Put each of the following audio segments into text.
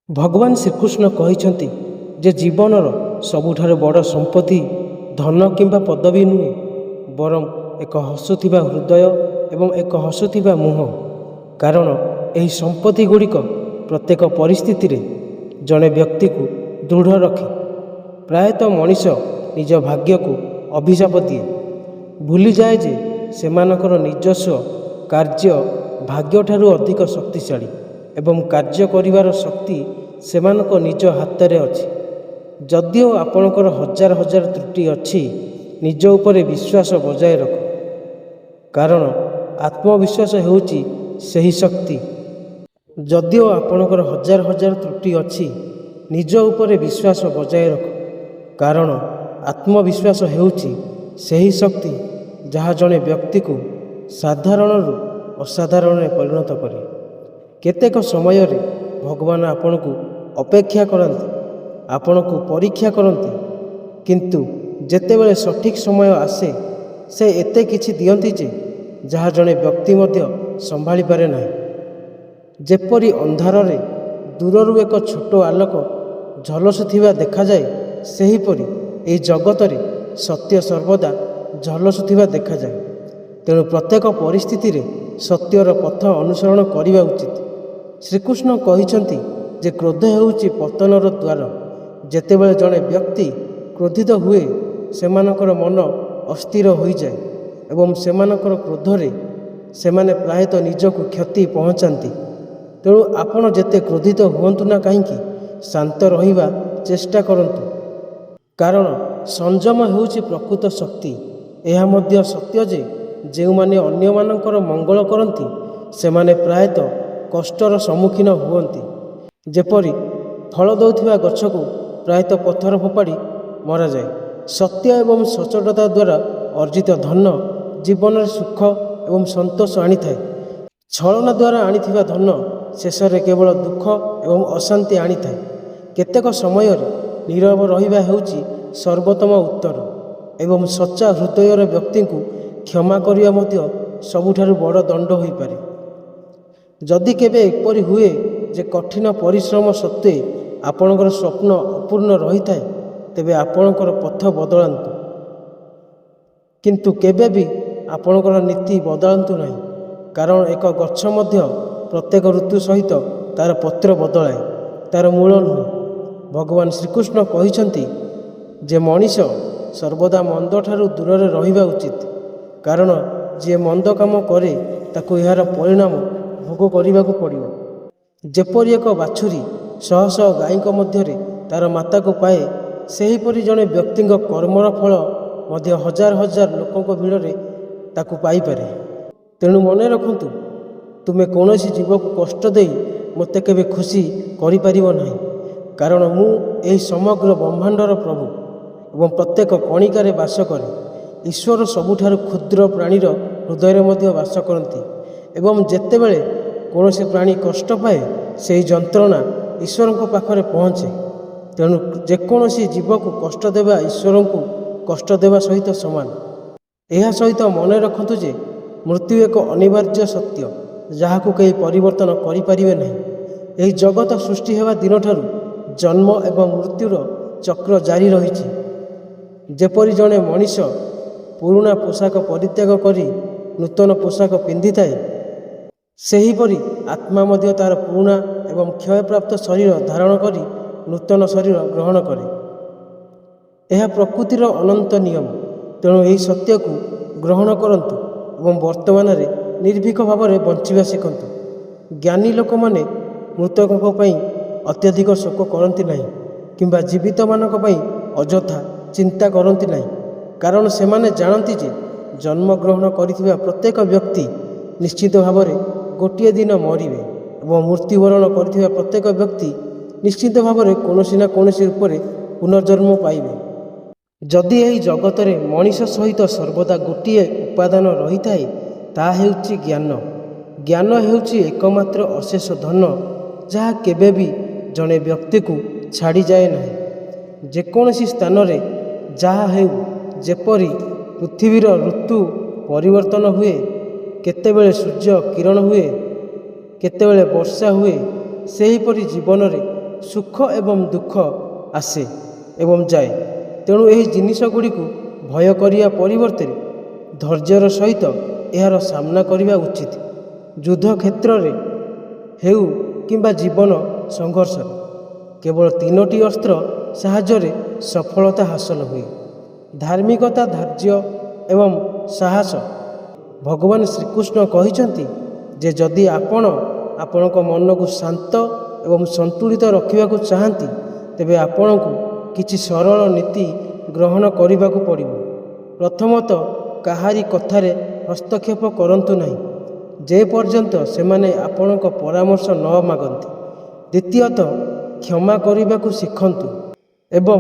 ଭଗବାନ ଶ୍ରୀକୃଷ୍ଣ କହିଛନ୍ତି ଯେ ଜୀବନର ସବୁଠାରୁ ବଡ଼ ସମ୍ପତ୍ତି ଧନ କିମ୍ବା ପଦବୀ ନୁହେଁ, ବରଂ ଏକ ହସୁଥିବା ହୃଦୟ ଏବଂ ଏକ ହସୁଥିବା ମୁହଁ। କାରଣ ଏହି ସମ୍ପତ୍ତି ଗୁଡ଼ିକ ପ୍ରତ୍ୟେକ ପରିସ୍ଥିତିରେ ଜଣେ ବ୍ୟକ୍ତିକୁ ଦୃଢ଼ ରଖେ। ପ୍ରାୟତଃ ମଣିଷ ନିଜ ଭାଗ୍ୟକୁ ଅଭିଶାପ ଦିଏ, ଭୁଲିଯାଏ ଯେ ସେମାନଙ୍କର ନିଜସ୍ୱ କାର୍ଯ୍ୟ ଭାଗ୍ୟଠାରୁ ଅଧିକ ଶକ୍ତିଶାଳୀ ଏବଂ କାର୍ଯ୍ୟ କରିବାର ଶକ୍ତି ସେମାନଙ୍କ ନିଜ ହାତରେ ଅଛି। ଯଦିଓ ଆପଣଙ୍କର ହଜାର ହଜାର ତ୍ରୁଟି ଅଛି, ନିଜ ଉପରେ ବିଶ୍ୱାସ ବଜାୟ ରଖ, କାରଣ ଆତ୍ମବିଶ୍ୱାସ ହେଉଛି ସେହି ଶକ୍ତି। ଯଦିଓ ଆପଣଙ୍କର ହଜାର ହଜାର ତ୍ରୁଟି ଅଛି, ନିଜ ଉପରେ ବିଶ୍ୱାସ ବଜାୟ ରଖ, କାରଣ ଆତ୍ମବିଶ୍ୱାସ ହେଉଛି ସେହି ଶକ୍ତି ଯାହା ଜଣେ ବ୍ୟକ୍ତିକୁ ସାଧାରଣରୁ ଅସାଧାରଣରେ ପରିଣତ କରେ। କେତେକ ସମୟରେ ଭଗବାନ ଆପଣଙ୍କୁ ଅପେକ୍ଷା କରାନ୍ତି, ଆପଣଙ୍କୁ ପରୀକ୍ଷା କରନ୍ତି, କିନ୍ତୁ ଯେତେବେଳେ ସଠିକ୍ ସମୟ ଆସେ ସେ ଏତେ କିଛି ଦିଅନ୍ତି ଯେ ଯାହା ଜଣେ ବ୍ୟକ୍ତି ମଧ୍ୟ ସମ୍ଭାଳି ପାରେ ନାହିଁ। ଯେପରି ଅନ୍ଧାରରେ ଦୂରରୁ ଏକ ଛୋଟ ଆଲୋକ ଝଲସୁଥିବା ଦେଖାଯାଏ, ସେହିପରି ଏହି ଜଗତରେ ସତ୍ୟ ସର୍ବଦା ଝଲସୁଥିବା ଦେଖାଯାଏ। ତେଣୁ ପ୍ରତ୍ୟେକ ପରିସ୍ଥିତିରେ ସତ୍ୟର ପଥ ଅନୁସରଣ କରିବା ଉଚିତ। ଶ୍ରୀକୃଷ୍ଣ କହିଛନ୍ତି ଯେ କ୍ରୋଧ ହେଉଛି ପତନର ଦ୍ୱାର। ଯେତେବେଳେ ଜଣେ ବ୍ୟକ୍ତି କ୍ରୋଧିତ ହୁଏ, ସେମାନଙ୍କର ମନ ଅସ୍ଥିର ହୋଇଯାଏ ଏବଂ ସେମାନଙ୍କର କ୍ରୋଧରେ ସେମାନେ ପ୍ରାୟତଃ ନିଜକୁ କ୍ଷତି ପହଞ୍ଚାନ୍ତି। ତେଣୁ ଆପଣ ଯେତେ କ୍ରୋଧିତ ହୁଅନ୍ତୁ ନା କାହିଁକି, ଶାନ୍ତ ରହିବା ଚେଷ୍ଟା କରନ୍ତୁ, କାରଣ ସଂଯମ ହେଉଛି ପ୍ରକୃତ ଶକ୍ତି। ଏହା ମଧ୍ୟ ସତ୍ୟ ଯେ ଯେଉଁମାନେ ଅନ୍ୟମାନଙ୍କର ମଙ୍ଗଳ କରନ୍ତି ସେମାନେ ପ୍ରାୟତଃ କଷ୍ଟର ସମ୍ମୁଖୀନ ହୁଅନ୍ତି। ଯେପରି ଫଳ ଦେଉଥିବା ଗଛକୁ ପ୍ରାୟତଃ ପଥର ଫୋପାଡ଼ି ମରାଯାଏ। ସତ୍ୟ ଏବଂ ସଚ୍ଚୋଟତା ଦ୍ୱାରା ଅର୍ଜିତ ଧନ ଜୀବନରେ ସୁଖ ଏବଂ ସନ୍ତୋଷ ଆଣିଥାଏ। ଛଳନା ଦ୍ୱାରା ଆଣିଥିବା ଧନ ଶେଷରେ କେବଳ ଦୁଃଖ ଏବଂ ଅଶାନ୍ତି ଆଣିଥାଏ। କେତେକ ସମୟରେ ନୀରବ ରହିବା ହେଉଛି ସର୍ବୋତ୍ତମ ଉତ୍ତର ଏବଂ ସଚ୍ଚା ହୃଦୟର ବ୍ୟକ୍ତିଙ୍କୁ କ୍ଷମା କରିବା ମଧ୍ୟ ସବୁଠାରୁ ବଡ଼ ଦଣ୍ଡ ହୋଇପାରେ। ଯଦି କେବେ ଏପରି ହୁଏ ଯେ କଠିନ ପରିଶ୍ରମ ସତ୍ତ୍ୱେ ଆପଣଙ୍କର ସ୍ୱପ୍ନ ଅପୂର୍ଣ୍ଣ ରହିଥାଏ, ତେବେ ଆପଣଙ୍କର ପଥ ବଦଳାନ୍ତୁ, କିନ୍ତୁ କେବେ ବି ଆପଣଙ୍କର ନୀତି ବଦଳାନ୍ତୁ ନାହିଁ, କାରଣ ଏକ ଗଛ ମଧ୍ୟ ପ୍ରତ୍ୟେକ ଋତୁ ସହିତ ତା'ର ପତ୍ର ବଦଳାଏ, ତା'ର ମୂଳ ନୁହେଁ। ଭଗବାନ ଶ୍ରୀକୃଷ୍ଣ କହିଛନ୍ତି ଯେ ମଣିଷ ସର୍ବଦା ମନ୍ଦଠାରୁ ଦୂରରେ ରହିବା ଉଚିତ, କାରଣ ଯିଏ ମନ୍ଦ କାମ କରେ ତାକୁ ଏହାର ପରିଣାମ ଭୋଗ କରିବାକୁ ପଡ଼ିବ। ଯେପରି ଏକ ବାଛୁରୀ ଶହ ଶହ ଗାଈଙ୍କ ମଧ୍ୟରେ ତା'ର ମାତାକୁ ପାଏ, ସେହିପରି ଜଣେ ବ୍ୟକ୍ତିଙ୍କ କର୍ମର ଫଳ ମଧ୍ୟ ହଜାର ହଜାର ଲୋକଙ୍କ ଭିଡ଼ରେ ତାକୁ ପାଇପାରେ। ତେଣୁ ମନେ ରଖନ୍ତୁ, ତୁମେ କୌଣସି ଜୀବକୁ କଷ୍ଟ ଦେଇ ମୋତେ କେବେ ଖୁସି କରିପାରିବ ନାହିଁ, କାରଣ ମୁଁ ଏହି ସମଗ୍ର ବ୍ରହ୍ମାଣ୍ଡର ପ୍ରଭୁ ଏବଂ ପ୍ରତ୍ୟେକ କଣିକାରେ ବାସ କରେ। ଈଶ୍ୱର ସବୁଠାରୁ କ୍ଷୁଦ୍ର ପ୍ରାଣୀର ହୃଦୟରେ ମଧ୍ୟ ବାସ କରନ୍ତି ଏବଂ ଯେତେବେଳେ କୌଣସି ପ୍ରାଣୀ କଷ୍ଟ ପାଏ, ସେହି ଯନ୍ତ୍ରଣା ଈଶ୍ୱରଙ୍କ ପାଖରେ ପହଞ୍ଚେ। ତେଣୁ ଯେକୌଣସି ଜୀବକୁ କଷ୍ଟ ଦେବା ଈଶ୍ୱରଙ୍କୁ କଷ୍ଟ ଦେବା ସହିତ ସମାନ। ଏହା ସହିତ ମନେ ରଖନ୍ତୁ ଯେ ମୃତ୍ୟୁ ଏକ ଅନିବାର୍ଯ୍ୟ ସତ୍ୟ, ଯାହାକୁ କେହି ପରିବର୍ତ୍ତନ କରିପାରିବେ ନାହିଁ। ଏହି ଜଗତ ସୃଷ୍ଟି ହେବା ଦିନଠାରୁ ଜନ୍ମ ଏବଂ ମୃତ୍ୟୁର ଚକ୍ର ଜାରି ରହିଛି। ଯେପରି ଜଣେ ମଣିଷ ପୁରୁଣା ପୋଷାକ ପରିତ୍ୟାଗ କରି ନୂତନ ପୋଷାକ ପିନ୍ଧିଥାଏ, ସେହିପରି ଆତ୍ମା ମଧ୍ୟ ତା'ର ପୁରୁଣା ଏବଂ କ୍ଷୟପ୍ରାପ୍ତ ଶରୀର ଧାରଣ କରି ନୂତନ ଶରୀର ଗ୍ରହଣ କରେ। ଏହା ପ୍ରକୃତିର ଅନନ୍ତ ନିୟମ। ତେଣୁ ଏହି ସତ୍ୟକୁ ଗ୍ରହଣ କରନ୍ତୁ ଏବଂ ବର୍ତ୍ତମାନରେ ନିର୍ଭୀକ ଭାବରେ ବଞ୍ଚିବା ଶିଖନ୍ତୁ। ଜ୍ଞାନୀ ଲୋକମାନେ ମୃତକଙ୍କ ପାଇଁ ଅତ୍ୟଧିକ ଶୋକ କରନ୍ତି ନାହିଁ କିମ୍ବା ଜୀବିତମାନଙ୍କ ପାଇଁ ଅଯଥା ଚିନ୍ତା କରନ୍ତି ନାହିଁ, କାରଣ ସେମାନେ ଜାଣନ୍ତି ଯେ ଜନ୍ମଗ୍ରହଣ କରିଥିବା ପ୍ରତ୍ୟେକ ବ୍ୟକ୍ତି ନିଶ୍ଚିତ ଭାବରେ ଗୋଟିଏ ଦିନ ମରିବେ ଏବଂ ମୃତ୍ୟୁବରଣ କରିଥିବା ପ୍ରତ୍ୟେକ ବ୍ୟକ୍ତି ନିଶ୍ଚିତ ଭାବରେ କୌଣସି ନା କୌଣସି ରୂପରେ ପୁନର୍ଜନ୍ମ ପାଇବେ। ଯଦି ଏହି ଜଗତରେ ମଣିଷ ସହିତ ସର୍ବଦା ଗୋଟିଏ ଉପାଦାନ ରହିଥାଏ, ତାହା ହେଉଛି ଜ୍ଞାନ। ଜ୍ଞାନ ହେଉଛି ଏକମାତ୍ର ଅଶେଷ ଧନ ଯାହା କେବେ ବି ଜଣେ ବ୍ୟକ୍ତିକୁ ଛାଡ଼ିଯାଏ ନାହିଁ। ଯେକୌଣସି ସ୍ଥାନରେ ଯାହା ହେଉ, ଯେପରି ପୃଥିବୀର ଋତୁ ପରିବର୍ତ୍ତନ ହୁଏ, କେତେବେଳେ ସୂର୍ଯ୍ୟ କିରଣ ହୁଏ, କେତେବେଳେ ବର୍ଷା ହୁଏ, ସେହିପରି ଜୀବନରେ ସୁଖ ଏବଂ ଦୁଃଖ ଆସେ ଏବଂ ଯାଏ। ତେଣୁ ଏହି ଜିନିଷ ଗୁଡ଼ିକୁ ଭୟ କରିବା ପରିବର୍ତ୍ତେ ଧୈର୍ଯ୍ୟର ସହିତ ଏହାର ସାମ୍ନା କରିବା ଉଚିତ। ଯୁଦ୍ଧ କ୍ଷେତ୍ରରେ ହେଉ କିମ୍ବା ଜୀବନ ସଂଘର୍ଷରେ କେବଳ ତିନୋଟି ଅସ୍ତ୍ର ସାହାଯ୍ୟରେ ସଫଳତା ହାସଲ ହୁଏ: ଧାର୍ମିକତା, ଧୈର୍ଯ୍ୟ ଏବଂ ସାହସ। ଭଗବାନ ଶ୍ରୀକୃଷ୍ଣ କହିଛନ୍ତି ଯେ ଯଦି ଆପଣ ଆପଣଙ୍କ ମନକୁ ଶାନ୍ତ ଏବଂ ସନ୍ତୁଳିତ ରଖିବାକୁ ଚାହାନ୍ତି, ତେବେ ଆପଣଙ୍କୁ କିଛି ସରଳ ନୀତି ଗ୍ରହଣ କରିବାକୁ ପଡ଼ିବ। ପ୍ରଥମତଃ, କାହାରି କଥାରେ ହସ୍ତକ୍ଷେପ କରନ୍ତୁ ନାହିଁ ଯେପର୍ଯ୍ୟନ୍ତ ସେମାନେ ଆପଣଙ୍କ ପରାମର୍ଶ ନ ମାଗନ୍ତି। ଦ୍ୱିତୀୟତଃ, କ୍ଷମା କରିବାକୁ ଶିଖନ୍ତୁ ଏବଂ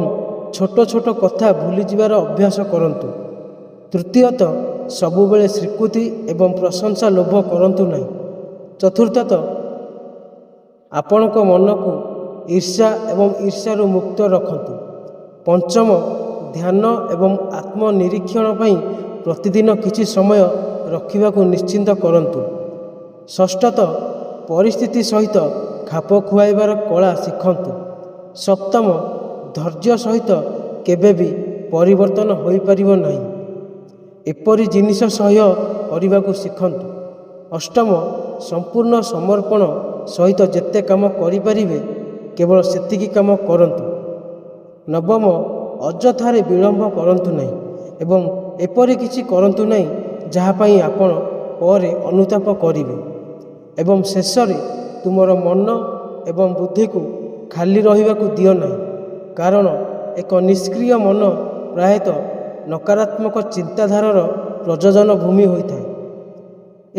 ଛୋଟ ଛୋଟ କଥା ଭୁଲିଯିବାର ଅଭ୍ୟାସ କରନ୍ତୁ। ତୃତୀୟତଃ, ସବୁବେଳେ ସ୍ୱୀକୃତି ଏବଂ ପ୍ରଶଂସା ଲୋଭ କରନ୍ତୁ ନାହିଁ। ଚତୁର୍ଥତଃ, ଆପଣଙ୍କ ମନକୁ ଈର୍ଷା ଏବଂ ଈର୍ଷାରୁ ମୁକ୍ତ ରଖନ୍ତୁ। ପଞ୍ଚମ, ଧ୍ୟାନ ଏବଂ ଆତ୍ମନିରୀକ୍ଷଣ ପାଇଁ ପ୍ରତିଦିନ କିଛି ସମୟ ରଖିବାକୁ ନିଶ୍ଚିତ କରନ୍ତୁ। ଷଷ୍ଠତଃ, ପରିସ୍ଥିତି ସହିତ ଖାପ ଖୁଆଇବାର କଳା ଶିଖନ୍ତୁ। ସପ୍ତମ, ଧୈର୍ଯ୍ୟ ସହିତ କେବେ ବି ପରିବର୍ତ୍ତନ ହୋଇପାରିବ ନାହିଁ, ଏପରି ଜିନିଷ ସହ୍ୟ କରିବାକୁ ଶିଖନ୍ତୁ। ଅଷ୍ଟମ, ସମ୍ପୂର୍ଣ୍ଣ ସମର୍ପଣ ସହିତ ଯେତେ କାମ କରିପାରିବେ କେବଳ ସେତିକି କାମ କରନ୍ତୁ। ନବମ, ଅଯଥାରେ ବିଳମ୍ବ କରନ୍ତୁ ନାହିଁ ଏବଂ ଏପରି କିଛି କରନ୍ତୁ ନାହିଁ ଯାହା ପାଇଁ ଆପଣ ପରେ ଅନୁତାପ କରିବେ। ଏବଂ ଶେଷରେ, ତୁମର ମନ ଏବଂ ବୁଦ୍ଧିକୁ ଖାଲି ରହିବାକୁ ଦିଅ ନାହିଁ, କାରଣ ଏକ ନିଷ୍କ୍ରିୟ ମନ ପ୍ରାୟତଃ ନକାରାତ୍ମକ ଚିନ୍ତାଧାରାର ପ୍ରଯୋଜନ ଭୂମି ହୋଇଥାଏ।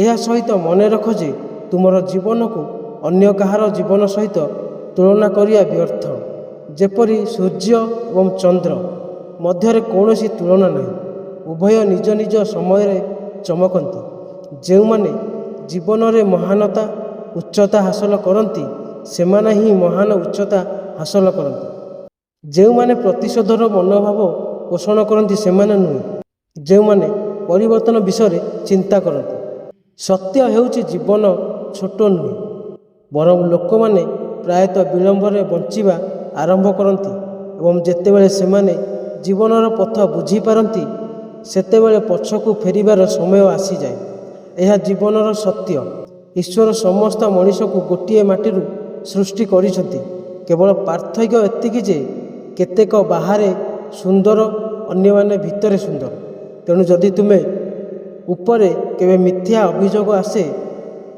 ଏହା ସହିତ ମନେ ରଖ ଯେ ତୁମର ଜୀବନକୁ ଅନ୍ୟ କାହାର ଜୀବନ ସହିତ ତୁଳନା କରିବା ବ୍ୟର୍ଥ। ଯେପରି ସୂର୍ଯ୍ୟ ଏବଂ ଚନ୍ଦ୍ର ମଧ୍ୟରେ କୌଣସି ତୁଳନା ନାହିଁ, ଉଭୟ ନିଜ ନିଜ ସମୟରେ ଚମକନ୍ତି। ଯେଉଁମାନେ ଜୀବନରେ ମହାନତା ଉଚ୍ଚତା ହାସଲ କରନ୍ତି, ସେମାନେ ହିଁ ମହାନ ଉଚ୍ଚତା ହାସଲ କରନ୍ତି। ଯେଉଁମାନେ ପ୍ରତିଶୋଧର ମନୋଭାବ ପୋଷଣ କରନ୍ତି ସେମାନେ ନୁହେଁ, ଯେଉଁମାନେ ପରିବର୍ତ୍ତନ ବିଷୟରେ ଚିନ୍ତା କରନ୍ତି। ସତ୍ୟ ହେଉଛି ଜୀବନ ଛୋଟ ନୁହେଁ, ବରଂ ଲୋକମାନେ ପ୍ରାୟତଃ ବିଳମ୍ବରେ ବଞ୍ଚିବା ଆରମ୍ଭ କରନ୍ତି ଏବଂ ଯେତେବେଳେ ସେମାନେ ଜୀବନର ପଥ ବୁଝିପାରନ୍ତି, ସେତେବେଳେ ପଛକୁ ଫେରିବାର ସମୟ ଆସିଯାଏ। ଏହା ଜୀବନର ସତ୍ୟ। ଈଶ୍ୱର ସମସ୍ତ ମଣିଷକୁ ଗୋଟିଏ ମାଟିରୁ ସୃଷ୍ଟି କରିଛନ୍ତି। କେବଳ ପାର୍ଥକ୍ୟ ଏତିକି ଯେ କେତେକ ବାହାରେ ସୁନ୍ଦର, ଅନ୍ୟମାନେ ଭିତରେ ସୁନ୍ଦର। ତେଣୁ ଯଦି ତୁମେ ଉପରେ କେବେ ମିଥ୍ୟା ଅଭିଯୋଗ ଆସେ,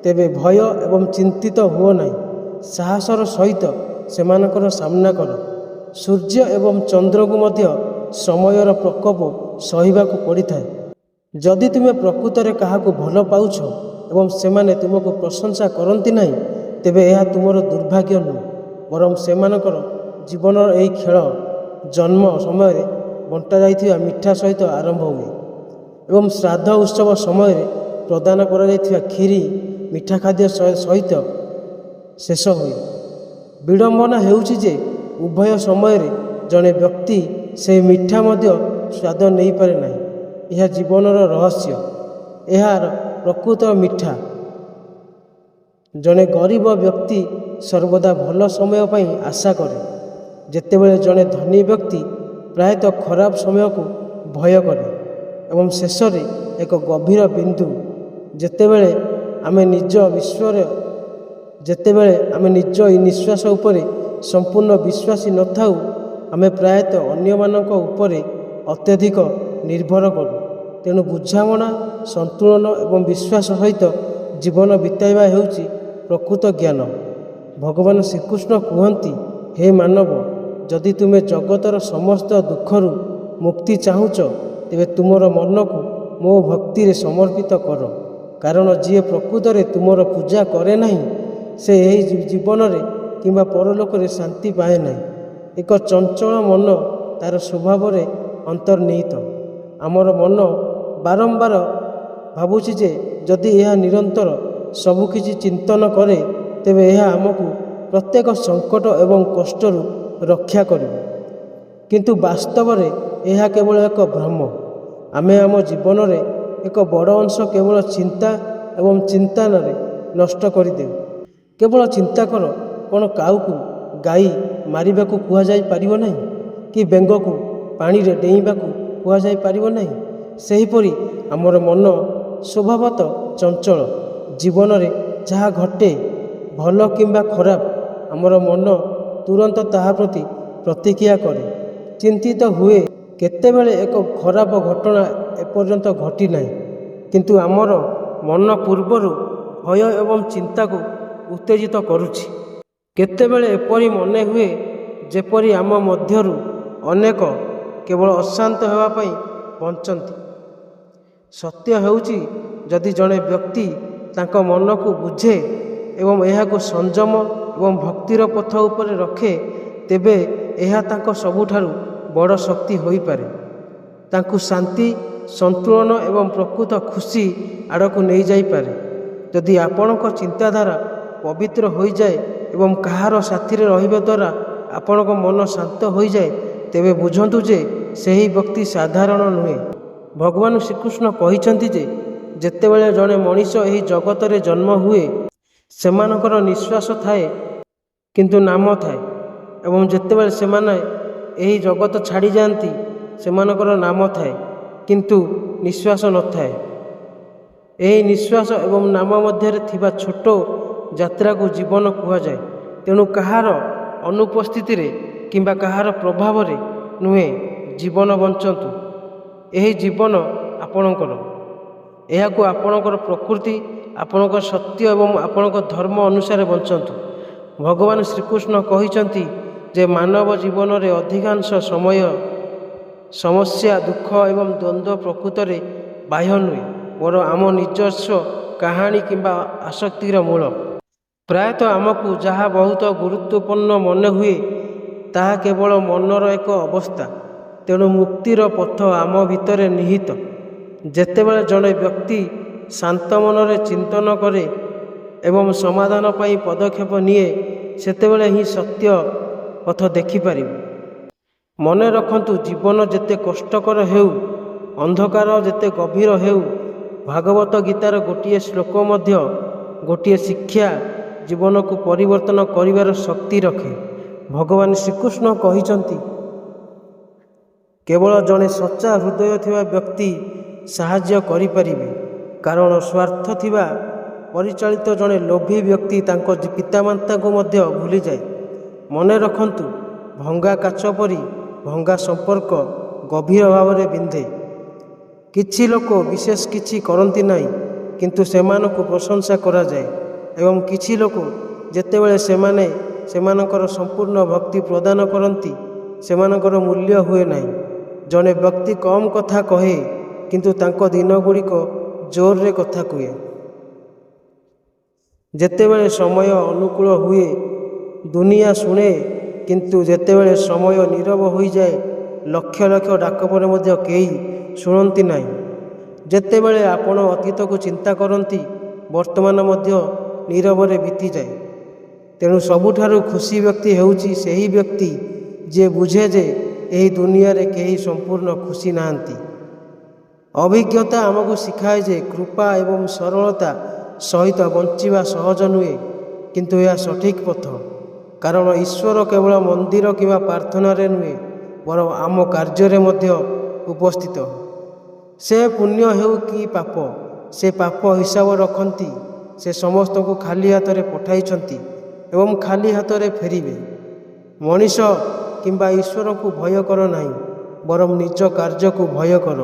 ତେବେ ଭୟ ଏବଂ ଚିନ୍ତିତ ହୁଅ ନାହିଁ। ସାହସର ସହିତ ସେମାନଙ୍କର ସାମ୍ନା କର। ସୂର୍ଯ୍ୟ ଏବଂ ଚନ୍ଦ୍ରକୁ ମଧ୍ୟ ସମୟର ପ୍ରକୋପ ସହିବାକୁ ପଡ଼ିଥାଏ। ଯଦି ତୁମେ ପ୍ରକୃତରେ କାହାକୁ ଭଲ ପାଉଛ ଏବଂ ସେମାନେ ତୁମକୁ ପ୍ରଶଂସା କରନ୍ତି ନାହିଁ, ତେବେ ଏହା ତୁମର ଦୁର୍ଭାଗ୍ୟ ନୁହେଁ, ବରଂ ସେମାନଙ୍କର ଜୀବନର ଏହି ଖେଳ ଜନ୍ମ ସମୟରେ ବଣ୍ଟାଯାଇଥିବା ମିଠା ସହିତ ଆରମ୍ଭ ହୁଏ ଏବଂ ଶ୍ରାଦ୍ଧ ଉତ୍ସବ ସମୟରେ ପ୍ରଦାନ କରାଯାଇଥିବା କ୍ଷୀରି ମିଠା ଖାଦ୍ୟ ସହିତ ଶେଷ ହୁଏ। ବିଡ଼ମ୍ବନା ହେଉଛି ଯେ ଉଭୟ ସମୟରେ ଜଣେ ବ୍ୟକ୍ତି ସେହି ମିଠା ମଧ୍ୟ ସ୍ୱାଦ ନେଇପାରେ ନାହିଁ। ଏହା ଜୀବନର ରହସ୍ୟ। ଏହାର ପ୍ରକୃତ ମିଠା। ଜଣେ ଗରିବ ବ୍ୟକ୍ତି ସର୍ବଦା ଭଲ ସମୟ ପାଇଁ ଆଶା କରେ, ଯେତେବେଳେ ଜଣେ ଧନୀ ବ୍ୟକ୍ତି ପ୍ରାୟତଃ ଖରାପ ସମୟକୁ ଭୟ କରେ। ଏବଂ ଶେଷରେ ଏକ ଗଭୀର ବିନ୍ଦୁ, ଯେତେବେଳେ ଆମେ ନିଜ ନିଶ୍ୱାସ ଉପରେ ସମ୍ପୂର୍ଣ୍ଣ ବିଶ୍ୱାସୀ ନଥାଉ, ଆମେ ପ୍ରାୟତଃ ଅନ୍ୟମାନଙ୍କ ଉପରେ ଅତ୍ୟଧିକ ନିର୍ଭର କରୁ। ତେଣୁ ବୁଝାମଣା, ସନ୍ତୁଳନ ଏବଂ ବିଶ୍ୱାସ ସହିତ ଜୀବନ ବିତାଇବା ହେଉଛି ପ୍ରକୃତ ଜ୍ଞାନ। ଭଗବାନ ଶ୍ରୀକୃଷ୍ଣ କୁହନ୍ତି, ହେ ମାନବ, ଯଦି ତୁମେ ଜଗତର ସମସ୍ତ ଦୁଃଖରୁ ମୁକ୍ତି ଚାହୁଁଛ, ତେବେ ତୁମର ମନକୁ ମୋ ଭକ୍ତିରେ ସମର୍ପିତ କର। କାରଣ ଯିଏ ପ୍ରକୃତରେ ତୁମର ପୂଜା କରେ ନାହିଁ, ସେ ଏହି ଜୀବନରେ କିମ୍ବା ପରଲୋକରେ ଶାନ୍ତି ପାଏ ନାହିଁ। ଏକ ଚଞ୍ଚଳ ମନ ତାର ସ୍ୱଭାବରେ ଅନ୍ତର୍ନିହିତ। ଆମର ମନ ବାରମ୍ବାର ଭାବୁଛି ଯେ ଯଦି ଏହା ନିରନ୍ତର ସବୁକିଛି ଚିନ୍ତନ କରେ, ତେବେ ଏହା ଆମକୁ ପ୍ରତ୍ୟେକ ସଙ୍କଟ ଏବଂ କଷ୍ଟରୁ ରକ୍ଷା କରିବ। କିନ୍ତୁ ବାସ୍ତବରେ ଏହା କେବଳ ଏକ ଭ୍ରମ। ଆମେ ଆମ ଜୀବନରେ ଏକ ବଡ଼ ଅଂଶ କେବଳ ଚିନ୍ତା ଏବଂ ଚିନ୍ତନରେ ନଷ୍ଟ କରିଦେଉ। କେବଳ ଚିନ୍ତା କର, କ'ଣ କାଉକୁ ଗାଈ ମାରିବାକୁ କୁହାଯାଇପାରିବ ନାହିଁ କି ବେଙ୍ଗକୁ ପାଣିରେ ଡେଇଁବାକୁ କୁହାଯାଇପାରିବ ନାହିଁ। ସେହିପରି ଆମର ମନ ସ୍ୱଭାବତଃ ଚଞ୍ଚଳ। ଜୀବନରେ ଯାହା ଘଟେ ଭଲ କିମ୍ବା ଖରାପ ଆମର ମନ ତୁରନ୍ତ ତାହା ପ୍ରତି ପ୍ରତିକ୍ରିୟା କରେ, ଚିନ୍ତିତ ହୁଏ। କେତେବେଳେ ଏକ ଖରାପ ଘଟଣା ଏପର୍ଯ୍ୟନ୍ତ ଘଟିନାହିଁ, କିନ୍ତୁ ଆମର ମନ ପୂର୍ବରୁ ଭୟ ଏବଂ ଚିନ୍ତାକୁ ଉତ୍ତେଜିତ କରୁଛି। କେତେବେଳେ ଏପରି ମନେ ହୁଏ ଯେପରି ଆମ ମଧ୍ୟରୁ ଅନେକ କେବଳ ଅଶାନ୍ତ ହେବା ପାଇଁ ବଞ୍ଚନ୍ତି। ସତ୍ୟ ହେଉଛି, ଯଦି ଜଣେ ବ୍ୟକ୍ତି ତାଙ୍କ ମନକୁ ବୁଝେ ଏବଂ ଏହାକୁ ସଂଯମ ଏବଂ ଭକ୍ତିର ପଥ ଉପରେ ରଖେ, ତେବେ ଏହା ତାଙ୍କ ସବୁଠାରୁ ବଡ଼ ଶକ୍ତି ହୋଇପାରେ। ତାଙ୍କୁ ଶାନ୍ତି, ସନ୍ତୁଳନ ଏବଂ ପ୍ରକୃତ ଖୁସି ଆଡ଼କୁ ନେଇଯାଇପାରେ। ଯଦି ଆପଣଙ୍କ ଚିନ୍ତାଧାରା ପବିତ୍ର ହୋଇଯାଏ ଏବଂ କାହାର ସାଥିରେ ରହିବା ଦ୍ୱାରା ଆପଣଙ୍କ ମନ ଶାନ୍ତ ହୋଇଯାଏ, ତେବେ ବୁଝନ୍ତୁ ଯେ ସେହି ବ୍ୟକ୍ତି ସାଧାରଣ ନୁହେଁ। ଭଗବାନ ଶ୍ରୀକୃଷ୍ଣ କହିଛନ୍ତି ଯେ ଯେତେବେଳେ ଜଣେ ମଣିଷ ଏହି ଜଗତରେ ଜନ୍ମ ହୁଏ, ସେମାନଙ୍କର ନିଶ୍ୱାସ ଥାଏ କିନ୍ତୁ ନାମ ଥାଏ, ଏବଂ ଯେତେବେଳେ ସେମାନେ ଏହି ଜଗତ ଛାଡ଼ିଯାଆନ୍ତି, ସେମାନଙ୍କର ନାମ ଥାଏ କିନ୍ତୁ ନିଶ୍ୱାସ ନଥାଏ। ଏହି ନିଶ୍ୱାସ ଏବଂ ନାମ ମଧ୍ୟରେ ଥିବା ଛୋଟ ଯାତ୍ରାକୁ ଜୀବନ କୁହାଯାଏ। ତେଣୁ କାହାର ଅନୁପସ୍ଥିତିରେ କିମ୍ବା କାହାର ପ୍ରଭାବରେ ନୁହେଁ ଜୀବନ ବଞ୍ଚନ୍ତୁ। ଏହି ଜୀବନ ଆପଣଙ୍କର। ଏହାକୁ ଆପଣଙ୍କର ପ୍ରକୃତି, ଆପଣଙ୍କ ସତ୍ୟ ଏବଂ ଆପଣଙ୍କ ଧର୍ମ ଅନୁସାରେ ବଞ୍ଚନ୍ତୁ। ଭଗବାନ ଶ୍ରୀକୃଷ୍ଣ କହିଛନ୍ତି ଯେ ମାନବ ଜୀବନରେ ଅଧିକାଂଶ ସମୟ ସମସ୍ୟା, ଦୁଃଖ ଏବଂ ଦ୍ୱନ୍ଦ୍ୱ ପ୍ରକୃତରେ ବାହ୍ୟ ନୁହେଁ, ବରଂ ଆମ ନିଜସ୍ୱ କାହାଣୀ କିମ୍ବା ଆସକ୍ତିର ମୂଳ। ପ୍ରାୟତଃ ଆମକୁ ଯାହା ବହୁତ ଗୁରୁତ୍ୱପୂର୍ଣ୍ଣ ମନେ ହୁଏ, ତାହା କେବଳ ମନର ଏକ ଅବସ୍ଥା। ତେଣୁ ମୁକ୍ତିର ପଥ ଆମ ଭିତରେ ନିହିତ। ଯେତେବେଳେ ଜଣେ ବ୍ୟକ୍ତି ଶାନ୍ତ ମନରେ ଚିନ୍ତନ କରେ ଏବଂ ସମାଧାନ ପାଇଁ ପଦକ୍ଷେପ ନିଏ, ସେତେବେଳେ ହିଁ ସତ୍ୟ ପଥ ଦେଖିପାରିବେ। ମନେ ରଖନ୍ତୁ, ଜୀବନ ଯେତେ କଷ୍ଟକର ହେଉ, ଅନ୍ଧକାର ଯେତେ ଗଭୀର ହେଉ, ଭାଗବତ ଗୀତାର ଗୋଟିଏ ଶ୍ଲୋକ ମଧ୍ୟ ଗୋଟିଏ ଶିକ୍ଷା ଜୀବନକୁ ପରିବର୍ତ୍ତନ କରିବାର ଶକ୍ତି ରଖେ। ଭଗବାନ ଶ୍ରୀକୃଷ୍ଣ କହିଛନ୍ତି, କେବଳ ଜଣେ ସଚ୍ଚା ହୃଦୟ ଥିବା ବ୍ୟକ୍ତି ସାହାଯ୍ୟ କରିପାରିବେ, କାରଣ ସ୍ୱାର୍ଥ ଥିବା ପରିଚାଳିତ ଜଣେ ଲୋଭୀ ବ୍ୟକ୍ତି ତାଙ୍କ ପିତାମାତାଙ୍କୁ ମଧ୍ୟ ଭୁଲିଯାଏ। ମନେ ରଖନ୍ତୁ, ଭଙ୍ଗା କାଚ ପରି ଭଙ୍ଗା ସମ୍ପର୍କ ଗଭୀର ଭାବରେ ବିନ୍ଧେ। କିଛି ଲୋକ ବିଶେଷ କିଛି କରନ୍ତି ନାହିଁ, କିନ୍ତୁ ସେମାନଙ୍କୁ ପ୍ରଶଂସା କରାଯାଏ, ଏବଂ କିଛି ଲୋକ ଯେତେବେଳେ ସେମାନେ ସେମାନଙ୍କର ସମ୍ପୂର୍ଣ୍ଣ ଭକ୍ତି ପ୍ରଦାନ କରନ୍ତି, ସେମାନଙ୍କର ମୂଲ୍ୟ ହୁଏ ନାହିଁ। ଜଣେ ବ୍ୟକ୍ତି କମ୍ କଥା କହେ, କିନ୍ତୁ ତାଙ୍କ ଦିନଗୁଡ଼ିକ ଜୋରରେ କଥା କୁହେ। ଯେତେବେଳେ ସମୟ ଅନୁକୂଳ ହୁଏ, ଦୁନିଆ ଶୁଣେ, କିନ୍ତୁ ଯେତେବେଳେ ସମୟ ନୀରବ ହୋଇଯାଏ, ଲକ୍ଷ ଲକ୍ଷ ଡାକ ପରେ ମଧ୍ୟ କେହି ଶୁଣନ୍ତି ନାହିଁ। ଯେତେବେଳେ ଆପଣ ଅତୀତକୁ ଚିନ୍ତା କରନ୍ତି, ବର୍ତ୍ତମାନ ମଧ୍ୟ ନୀରବରେ ବିତିଯାଏ। ତେଣୁ ସବୁଠାରୁ ଖୁସି ବ୍ୟକ୍ତି ହେଉଛି ସେହି ବ୍ୟକ୍ତି ଯିଏ ବୁଝେ ଯେ ଏହି ଦୁନିଆରେ କେହି ସମ୍ପୂର୍ଣ୍ଣ ଖୁସି ନାହାନ୍ତି। ଅଭିଜ୍ଞତା ଆମକୁ ଶିଖାଏ ଯେ କୃପା ଏବଂ ସରଳତା ସହିତ ବଞ୍ଚିବା ସହଜ ନୁହେଁ, କିନ୍ତୁ ଏହା ସଠିକ୍ ପଥ। କାରଣ ଈଶ୍ୱର କେବଳ ମନ୍ଦିର କିମ୍ବା ପ୍ରାର୍ଥନାରେ ନୁହେଁ, ବରଂ ଆମ କାର୍ଯ୍ୟରେ ମଧ୍ୟ ଉପସ୍ଥିତ। ସେ ପୁଣ୍ୟ ହେଉ କି ପାପ, ସେ ପାପ ହିସାବ ରଖନ୍ତି। ସେ ସମସ୍ତଙ୍କୁ ଖାଲି ହାତରେ ପଠାଇଛନ୍ତି ଏବଂ ଖାଲି ହାତରେ ଫେରିବେ। ମଣିଷ କିମ୍ବା ଈଶ୍ୱରଙ୍କୁ ଭୟ କର ନାହିଁ, ବରଂ ନିଜ କାର୍ଯ୍ୟକୁ ଭୟ କର,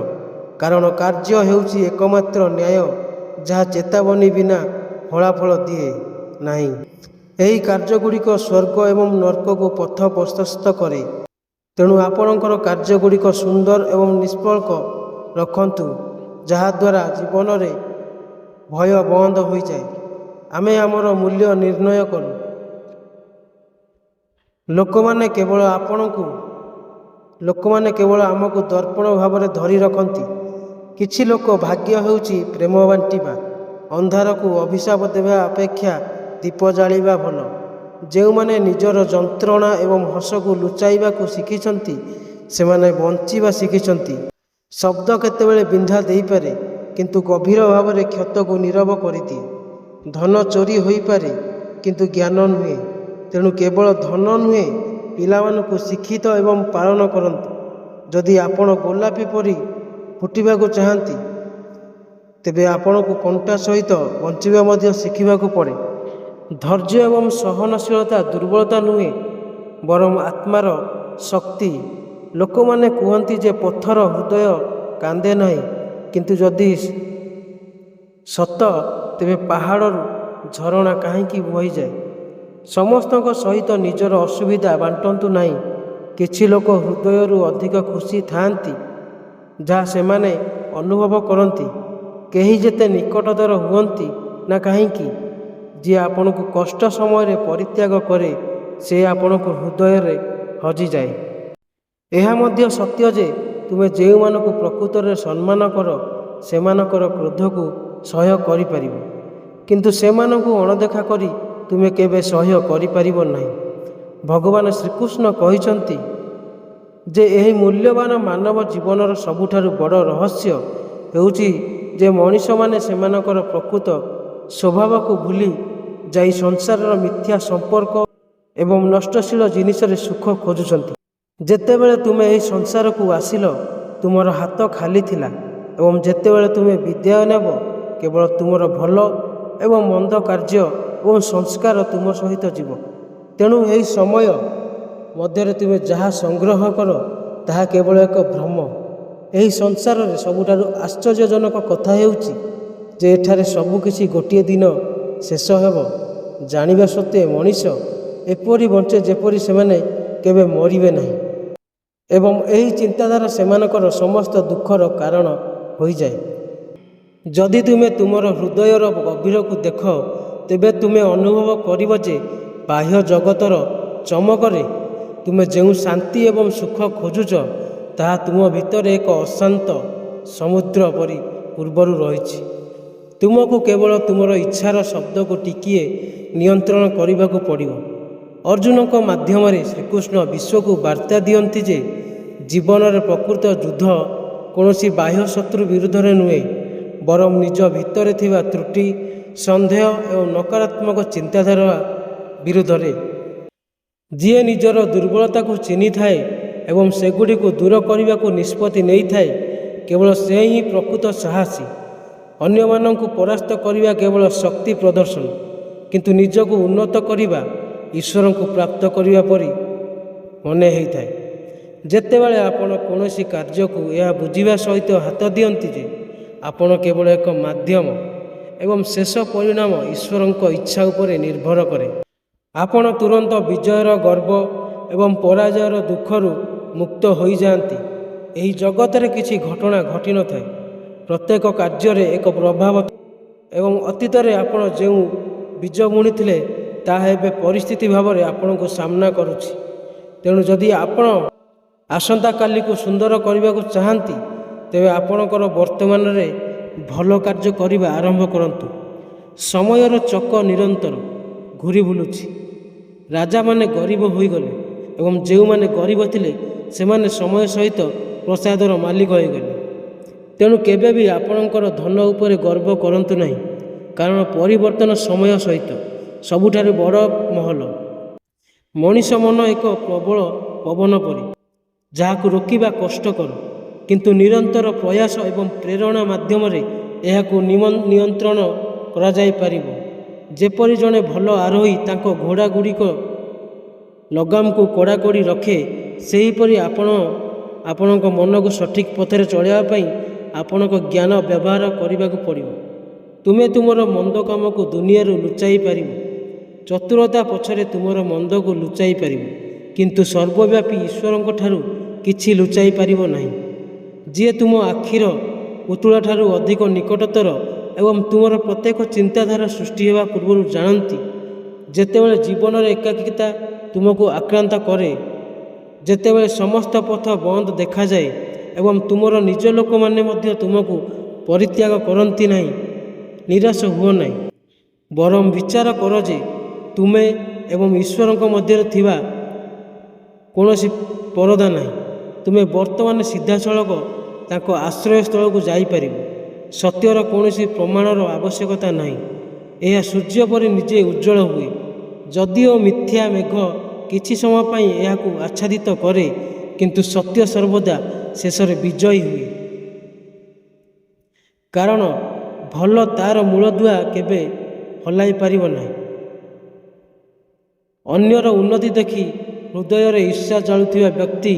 କାରଣ କାର୍ଯ୍ୟ ହେଉଛି ଏକମାତ୍ର ନ୍ୟାୟ ଯାହା ଚେତାବନୀ ବିନା ଫଳାଫଳ ଦିଏ ନାହିଁ। ଏହି କାର୍ଯ୍ୟଗୁଡ଼ିକ ସ୍ୱର୍ଗ ଏବଂ ନର୍କକୁ ପଥ ପ୍ରଶସ୍ତ କରେ। ତେଣୁ ଆପଣଙ୍କର କାର୍ଯ୍ୟଗୁଡ଼ିକ ସୁନ୍ଦର ଏବଂ ନିଷ୍କଳଙ୍କ ରଖନ୍ତୁ, ଯାହାଦ୍ୱାରା ଜୀବନରେ ଭୟ ବନ୍ଦ ହୋଇଯାଏ। ଆମେ ଆମର ମୂଲ୍ୟ ନିର୍ଣ୍ଣୟ କରୁ। ଲୋକମାନେ କେବଳ ଆମକୁ ଦର୍ପଣ ଭାବରେ ଧରି ରଖନ୍ତି। କିଛି ଲୋକ ଭାଗ୍ୟ ହେଉଛି ପ୍ରେମ ବାଣ୍ଟିବା। ଅନ୍ଧାରକୁ ଅଭିଶାପ ଦେବା ଅପେକ୍ଷା ଦୀପ ଜାଳିବା ଭଲ। ଯେଉଁମାନେ ନିଜର ଯନ୍ତ୍ରଣା ଏବଂ ହସକୁ ଲୁଚାଇବାକୁ ଶିଖିଛନ୍ତି, ସେମାନେ ବଞ୍ଚିବା ଶିଖିଛନ୍ତି। ଶବ୍ଦ କେତେବେଳେ ବିନ୍ଧା ଦେଇପାରେ, କିନ୍ତୁ ଗଭୀର ଭାବରେ କ୍ଷତକୁ ନୀରବ କରିଦିଏ। ଧନ ଚୋରି ହୋଇପାରେ, କିନ୍ତୁ ଜ୍ଞାନ ନୁହେଁ। ତେଣୁ କେବଳ ଧନ ନୁହେଁ, ପିଲାମାନଙ୍କୁ ଶିକ୍ଷିତ ଏବଂ ପାଳନ କରନ୍ତୁ। ଯଦି ଆପଣ ଗୋଲାପୀ ପରି ଫୁଟିବାକୁ ଚାହାନ୍ତି, ତେବେ ଆପଣଙ୍କୁ କଣ୍ଟା ସହିତ ବଞ୍ଚିବା ମଧ୍ୟ ଶିଖିବାକୁ ପଡ଼େ। ଧୈର୍ଯ୍ୟ ଏବଂ ସହନଶୀଳତା ଦୁର୍ବଳତା ନୁହେଁ, ବରଂ ଆତ୍ମାର ଶକ୍ତି। ଲୋକମାନେ କୁହନ୍ତି ଯେ ପଥର ହୃଦୟ କାନ୍ଦେ ନାହିଁ, କିନ୍ତୁ ଯଦି ସତ, ତେବେ ପାହାଡ଼ରୁ ଝରଣା କାହିଁକି ବହିଯାଏ? ସମସ୍ତଙ୍କ ସହିତ ନିଜର ଅସୁବିଧା ବାଣ୍ଟନ୍ତୁ ନାହିଁ। କିଛି ଲୋକ ହୃଦୟରୁ ଅଧିକ ଖୁସି ଥାଆନ୍ତି ଯାହା ସେମାନେ ଅନୁଭବ କରନ୍ତି। କେହି ଯେତେ ନିକଟତର ହୁଅନ୍ତି ନା କାହିଁକି, ଯିଏ ଆପଣଙ୍କୁ କଷ୍ଟ ସମୟରେ ପରିତ୍ୟାଗ କରେ, ସେ ଆପଣଙ୍କ ହୃଦୟରେ ହଜିଯାଏ। ଏହା ମଧ୍ୟ ସତ୍ୟ ଯେ ତୁମେ ଯେଉଁମାନଙ୍କୁ ପ୍ରକୃତରେ ସମ୍ମାନ କର, ସେମାନଙ୍କର କ୍ରୋଧକୁ ସହ୍ୟ କରିପାରିବ, କିନ୍ତୁ ସେମାନଙ୍କୁ ଅଣଦେଖା କରି ତୁମେ କେବେ ସହ୍ୟ କରିପାରିବ ନାହିଁ। ଭଗବାନ ଶ୍ରୀକୃଷ୍ଣ କହିଛନ୍ତି ଯେ ଏହି ମୂଲ୍ୟବାନ ମାନବ ଜୀବନର ସବୁଠାରୁ ବଡ଼ ରହସ୍ୟ ହେଉଛି ଯେ ମଣିଷମାନେ ସେମାନଙ୍କର ପ୍ରକୃତ ସ୍ୱଭାବକୁ ଭୁଲି ଯାଇ ସଂସାରର ମିଥ୍ୟା ସମ୍ପର୍କ ଏବଂ ନଷ୍ଟଶୀଳ ଜିନିଷରେ ସୁଖ ଖୋଜୁଛନ୍ତି। ଯେତେବେଳେ ତୁମେ ଏହି ସଂସାରକୁ ଆସିଲ, ତୁମର ହାତ ଖାଲି ଥିଲା, ଏବଂ ଯେତେବେଳେ ତୁମେ ବିଦାୟ ନେବ, କେବଳ ତୁମର ଭଲ ଏବଂ ମନ୍ଦ କାର୍ଯ୍ୟ ଏବଂ ସଂସ୍କାର ତୁମ ସହିତ ଯିବ। ତେଣୁ ଏହି ସମୟ ମଧ୍ୟରେ ତୁମେ ଯାହା ସଂଗ୍ରହ କର, ତାହା କେବଳ ଏକ ଭ୍ରମ। ଏହି ସଂସାରରେ ସବୁଠାରୁ ଆଶ୍ଚର୍ଯ୍ୟଜନକ କଥା ହେଉଛି ଯେ ଏଠାରେ ସବୁକିଛି ଗୋଟିଏ ଦିନ ଶେଷ ହେବ। ଜାଣିବା ସତ୍ତ୍ୱେ ମଣିଷ ଏପରି ବଞ୍ଚେ ଯେପରି ସେମାନେ କେବେ ମରିବେ ନାହିଁ, ଏବଂ ଏହି ଚିନ୍ତାଧାରା ସେମାନଙ୍କର ସମସ୍ତ ଦୁଃଖର କାରଣ ହୋଇଯାଏ। ଯଦି ତୁମେ ତୁମର ହୃଦୟର ଗଭୀରକୁ ଦେଖ, ତେବେ ତୁମେ ଅନୁଭବ କରିବ ଯେ ବାହ୍ୟ ଜଗତର ଚମକରେ ତୁମେ ଯେଉଁ ଶାନ୍ତି ଏବଂ ସୁଖ ଖୋଜୁଛ, ତାହା ତୁମ ଭିତରେ ଏକ ଅଶାନ୍ତ ସମୁଦ୍ର ପରି ପୂର୍ବରୁ ରହିଛି। ତୁମକୁ କେବଳ ତୁମର ଇଚ୍ଛାର ଶବ୍ଦକୁ ଟିକିଏ ନିୟନ୍ତ୍ରଣ କରିବାକୁ ପଡ଼ିବ। ଅର୍ଜୁନଙ୍କ ମାଧ୍ୟମରେ ଶ୍ରୀକୃଷ୍ଣ ବିଶ୍ୱକୁ ବାର୍ତ୍ତା ଦିଅନ୍ତି ଯେ ଜୀବନରେ ପ୍ରକୃତ ଯୁଦ୍ଧ କୌଣସି ବାହ୍ୟ ଶତ୍ରୁ ବିରୁଦ୍ଧରେ ନୁହେଁ, ବରଂ ନିଜ ଭିତରେ ଥିବା ତ୍ରୁଟି, ସନ୍ଦେହ ଏବଂ ନକାରାତ୍ମକ ଚିନ୍ତାଧାରା ବିରୁଦ୍ଧରେ। ଯିଏ ନିଜର ଦୁର୍ବଳତାକୁ ଚିହ୍ନିଥାଏ ଏବଂ ସେଗୁଡ଼ିକୁ ଦୂର କରିବାକୁ ନିଷ୍ପତ୍ତି ନେଇଥାଏ, କେବଳ ସେ ହିଁ ପ୍ରକୃତ ସାହସୀ। ଅନ୍ୟମାନଙ୍କୁ ପରାସ୍ତ କରିବା କେବଳ ଶକ୍ତି ପ୍ରଦର୍ଶନ, କିନ୍ତୁ ନିଜକୁ ଉନ୍ନତ କରିବା ଈଶ୍ୱରଙ୍କୁ ପ୍ରାପ୍ତ କରିବା ପରି ମନେ ହୋଇଥାଏ। ଯେତେବେଳେ ଆପଣ କୌଣସି କାର୍ଯ୍ୟକୁ ଏହା ବୁଝିବା ସହିତ ହାତ ଦିଅନ୍ତି ଯେ ଆପଣ କେବଳ ଏକ ମାଧ୍ୟମ ଏବଂ ଶେଷ ପରିଣାମ ଈଶ୍ୱରଙ୍କ ଇଚ୍ଛା ଉପରେ ନିର୍ଭର କରେ, ଆପଣ ତୁରନ୍ତ ବିଜୟର ଗର୍ବ ଏବଂ ପରାଜୟର ଦୁଃଖରୁ ମୁକ୍ତ ହୋଇଯାଆନ୍ତି। ଏହି ଜଗତରେ କିଛି ଘଟଣା ଘଟିନଥାଏ, ପ୍ରତ୍ୟେକ କାର୍ଯ୍ୟରେ ଏକ ପ୍ରଭାବ ଥାଏ, ଏବଂ ଅତୀତରେ ଆପଣ ଯେଉଁ ବୀଜ ବୁଣିଥିଲେ ତାହା ଏବେ ପରିସ୍ଥିତି ଭାବରେ ଆପଣଙ୍କୁ ସାମ୍ନା କରୁଛି। ତେଣୁ ଯଦି ଆପଣ ଆସନ୍ତାକାଲିକୁ ସୁନ୍ଦର କରିବାକୁ ଚାହାନ୍ତି, ତେବେ ଆପଣଙ୍କର ବର୍ତ୍ତମାନରେ ଭଲ କାର୍ଯ୍ୟ କରିବା ଆରମ୍ଭ କରନ୍ତୁ। ସମୟର ଚକ ନିରନ୍ତର ଘୁରି ବୁଲୁଛି। ରାଜାମାନେ ଗରିବ ହୋଇଗଲେ ଏବଂ ଯେଉଁମାନେ ଗରିବ ଥିଲେ ସେମାନେ ସମୟ ସହିତ ପ୍ରସାଦର ମାଲିକ ହୋଇଗଲେ। ତେଣୁ କେବେ ବି ଆପଣଙ୍କର ଧନ ଉପରେ ଗର୍ବ କରନ୍ତୁ ନାହିଁ, କାରଣ ପରିବର୍ତ୍ତନ ସମୟ ସହିତ ସବୁଠାରୁ ବଡ଼ ମହଲ। ମଣିଷ ମନ ଏକ ପ୍ରବଳ ପବନ ପରି, ଯାହାକୁ ରୋକିବା କଷ୍ଟକର, କିନ୍ତୁ ନିରନ୍ତର ପ୍ରୟାସ ଏବଂ ପ୍ରେରଣା ମାଧ୍ୟମରେ ଏହାକୁ ନିୟନ୍ତ୍ରଣ କରାଯାଇପାରିବ। ଯେପରି ଜଣେ ଭଲ ଆରୋହୀ ତାଙ୍କ ଘୋଡ଼ାଗୁଡ଼ିକ ଲଗାମକୁ କଡ଼ାକଡ଼ି ରଖେ, ସେହିପରି ଆପଣ ଆପଣଙ୍କ ମନକୁ ସଠିକ୍ ପଥରେ ଚଳାଇବା ପାଇଁ ଆପଣଙ୍କ ଜ୍ଞାନ ବ୍ୟବହାର କରିବାକୁ ପଡ଼ିବ। ତୁମେ ତୁମର ମନ୍ଦ କାମକୁ ଦୁନିଆରୁ ଲୁଚାଇ ପାରିବ, ଚତୁରତା ପଛରେ ତୁମର ମନ୍ଦକୁ ଲୁଚାଇ ପାରିବ, କିନ୍ତୁ ସର୍ବବ୍ୟାପୀ ଈଶ୍ୱରଙ୍କ ଠାରୁ କିଛି ଲୁଚାଇ ପାରିବ ନାହିଁ, ଯିଏ ତୁମ ଆଖିର ପୁତୁଳାଠାରୁ ଅଧିକ ନିକଟତର ଏବଂ ତୁମର ପ୍ରତ୍ୟେକ ଚିନ୍ତାଧାରା ସୃଷ୍ଟି ହେବା ପୂର୍ବରୁ ଜାଣନ୍ତି। ଯେତେବେଳେ ଜୀବନର ଏକାକିତା ତୁମକୁ ଆକ୍ରାନ୍ତ କରେ, ଯେତେବେଳେ ସମସ୍ତ ପଥ ବନ୍ଦ ଦେଖାଯାଏ ଏବଂ ତୁମର ନିଜ ଲୋକମାନେ ମଧ୍ୟ ତୁମକୁ ପରିତ୍ୟାଗ କରନ୍ତି ନାହିଁ, ନିରାଶ ହୁଅ ନାହିଁ, ବରଂ ବିଚାର କର ଯେ ତୁମେ ଏବଂ ଈଶ୍ୱରଙ୍କ ମଧ୍ୟରେ ଥିବା କୌଣସି ପରଦା ନାହିଁ। ତୁମେ ବର୍ତ୍ତମାନ ସିଧାସଳଖ ତାଙ୍କ ଆଶ୍ରୟସ୍ଥଳକୁ ଯାଇପାରିବ। ସତ୍ୟର କୌଣସି ପ୍ରମାଣର ଆବଶ୍ୟକତା ନାହିଁ, ଏହା ସୂର୍ଯ୍ୟ ପରି ନିଜେ ଉଜ୍ଜ୍ୱଳ ହୁଏ। ଯଦିଓ ମିଥ୍ୟା ମେଘ କିଛି ସମୟ ପାଇଁ ଏହାକୁ ଆଚ୍ଛାଦିତ କରେ, କିନ୍ତୁ ସତ୍ୟ ସର୍ବଦା ଶେଷରେ ବିଜୟୀ ହୁଏ। କାରଣ ଭଲ ତା'ର ମୂଳଦୁଆ କେବେ ହଲାଇ ପାରିବ ନାହିଁ। ଅନ୍ୟର ଉନ୍ନତି ଦେଖି ହୃଦୟରେ ଈର୍ଷା ଜାଳୁଥିବା ବ୍ୟକ୍ତି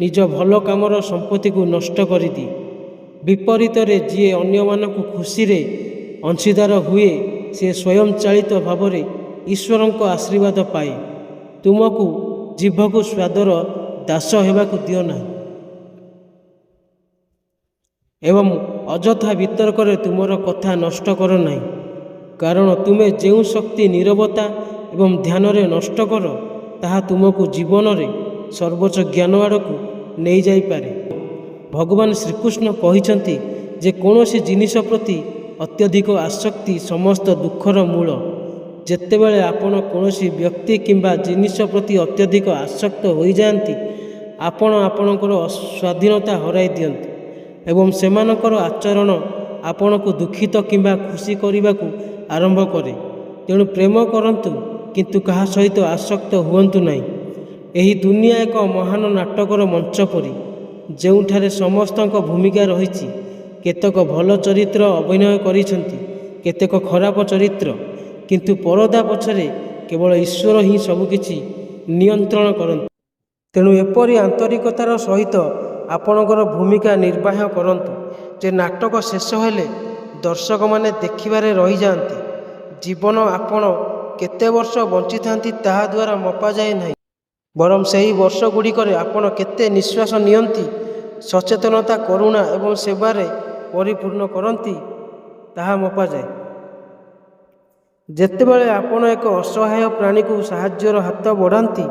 ନିଜ ଭଲ କାମର ସମ୍ପତ୍ତିକୁ ନଷ୍ଟ କରିଦିଏ। ବିପରୀତରେ ଯିଏ ଅନ୍ୟମାନଙ୍କୁ ଖୁସିରେ ଅଂଶୀଦାର ହୁଏ, ସେ ସ୍ୱୟଂ ଚାଳିତ ଭାବରେ ଈଶ୍ୱରଙ୍କ ଆଶୀର୍ବାଦ ପାଏ। ତୁମକୁ ଜିଭକୁ ସ୍ୱାଦର ଦାସ ହେବାକୁ ଦିଅ ନାହିଁ ଏବଂ ଅଯଥା ବିତର୍କରେ ତୁମର କଥା ନଷ୍ଟ କର ନାହିଁ, କାରଣ ତୁମେ ଯେଉଁ ଶକ୍ତି ନୀରବତା ଏବଂ ଧ୍ୟାନରେ ନଷ୍ଟ କର, ତାହା ତୁମକୁ ଜୀବନରେ ସର୍ବୋଚ୍ଚ ଜ୍ଞାନ ଆଡ଼କୁ ନେଇଯାଇପାରେ। ଭଗବାନ ଶ୍ରୀକୃଷ୍ଣ କହିଛନ୍ତି ଯେ କୌଣସି ଜିନିଷ ପ୍ରତି ଅତ୍ୟଧିକ ଆସକ୍ତି ସମସ୍ତ ଦୁଃଖର ମୂଳ। ଯେତେବେଳେ ଆପଣ କୌଣସି ବ୍ୟକ୍ତି କିମ୍ବା ଜିନିଷ ପ୍ରତି ଅତ୍ୟଧିକ ଆସକ୍ତ ହୋଇଯାଆନ୍ତି, ଆପଣ ଆପଣଙ୍କର ସ୍ୱାଧୀନତା ହରାଇ ଦିଅନ୍ତି ଏବଂ ସେମାନଙ୍କର ଆଚରଣ ଆପଣଙ୍କୁ ଦୁଃଖିତ କିମ୍ବା ଖୁସି କରିବାକୁ ଆରମ୍ଭ କରେ। ତେଣୁ ପ୍ରେମ କରନ୍ତୁ, କିନ୍ତୁ କାହା ସହିତ ଆସକ୍ତ ହୁଅନ୍ତୁ ନାହିଁ। ଏହି ଦୁନିଆ ଏକ ମହାନ ନାଟକର ମଞ୍ଚ ପରି, ଯେଉଁଠାରେ ସମସ୍ତଙ୍କ ଭୂମିକା ରହିଛି। କେତେକ ଭଲ ଚରିତ୍ର ଅଭିନୟ କରିଛନ୍ତି, କେତେକ ଖରାପ ଚରିତ୍ର, କିନ୍ତୁ ପରଦା ପଛରେ କେବଳ ଈଶ୍ୱର ହିଁ ସବୁକିଛି ନିୟନ୍ତ୍ରଣ କରନ୍ତି। ତେଣୁ ଏପରି ଆନ୍ତରିକତାର ସହିତ ଆପଣଙ୍କର ଭୂମିକା ନିର୍ବାହ କରନ୍ତୁ ଯେ ନାଟକ ଶେଷ ହେଲେ ଦର୍ଶକମାନେ ଦେଖିବାରେ ରହିଯାଆନ୍ତି। ଜୀବନ ଆପଣ କେତେ ବର୍ଷ ବଞ୍ଚିଥାନ୍ତି ତାହା ଦ୍ୱାରା ମପାଯାଏ ନାହିଁ, ବରଂ ସେହି ବର୍ଷଗୁଡ଼ିକରେ ଆପଣ କେତେ ନିଶ୍ୱାସ ନିଅନ୍ତି, ସଚେତନତା, କରୁଣା ଏବଂ ସେବାରେ ପରିପୂର୍ଣ୍ଣ କରନ୍ତି, ତାହା ମପାଯାଏ। ଯେତେବେଳେ ଆପଣ ଏକ ଅସହାୟ ପ୍ରାଣୀକୁ ସାହାଯ୍ୟର ହାତ ବଢ଼ାନ୍ତି,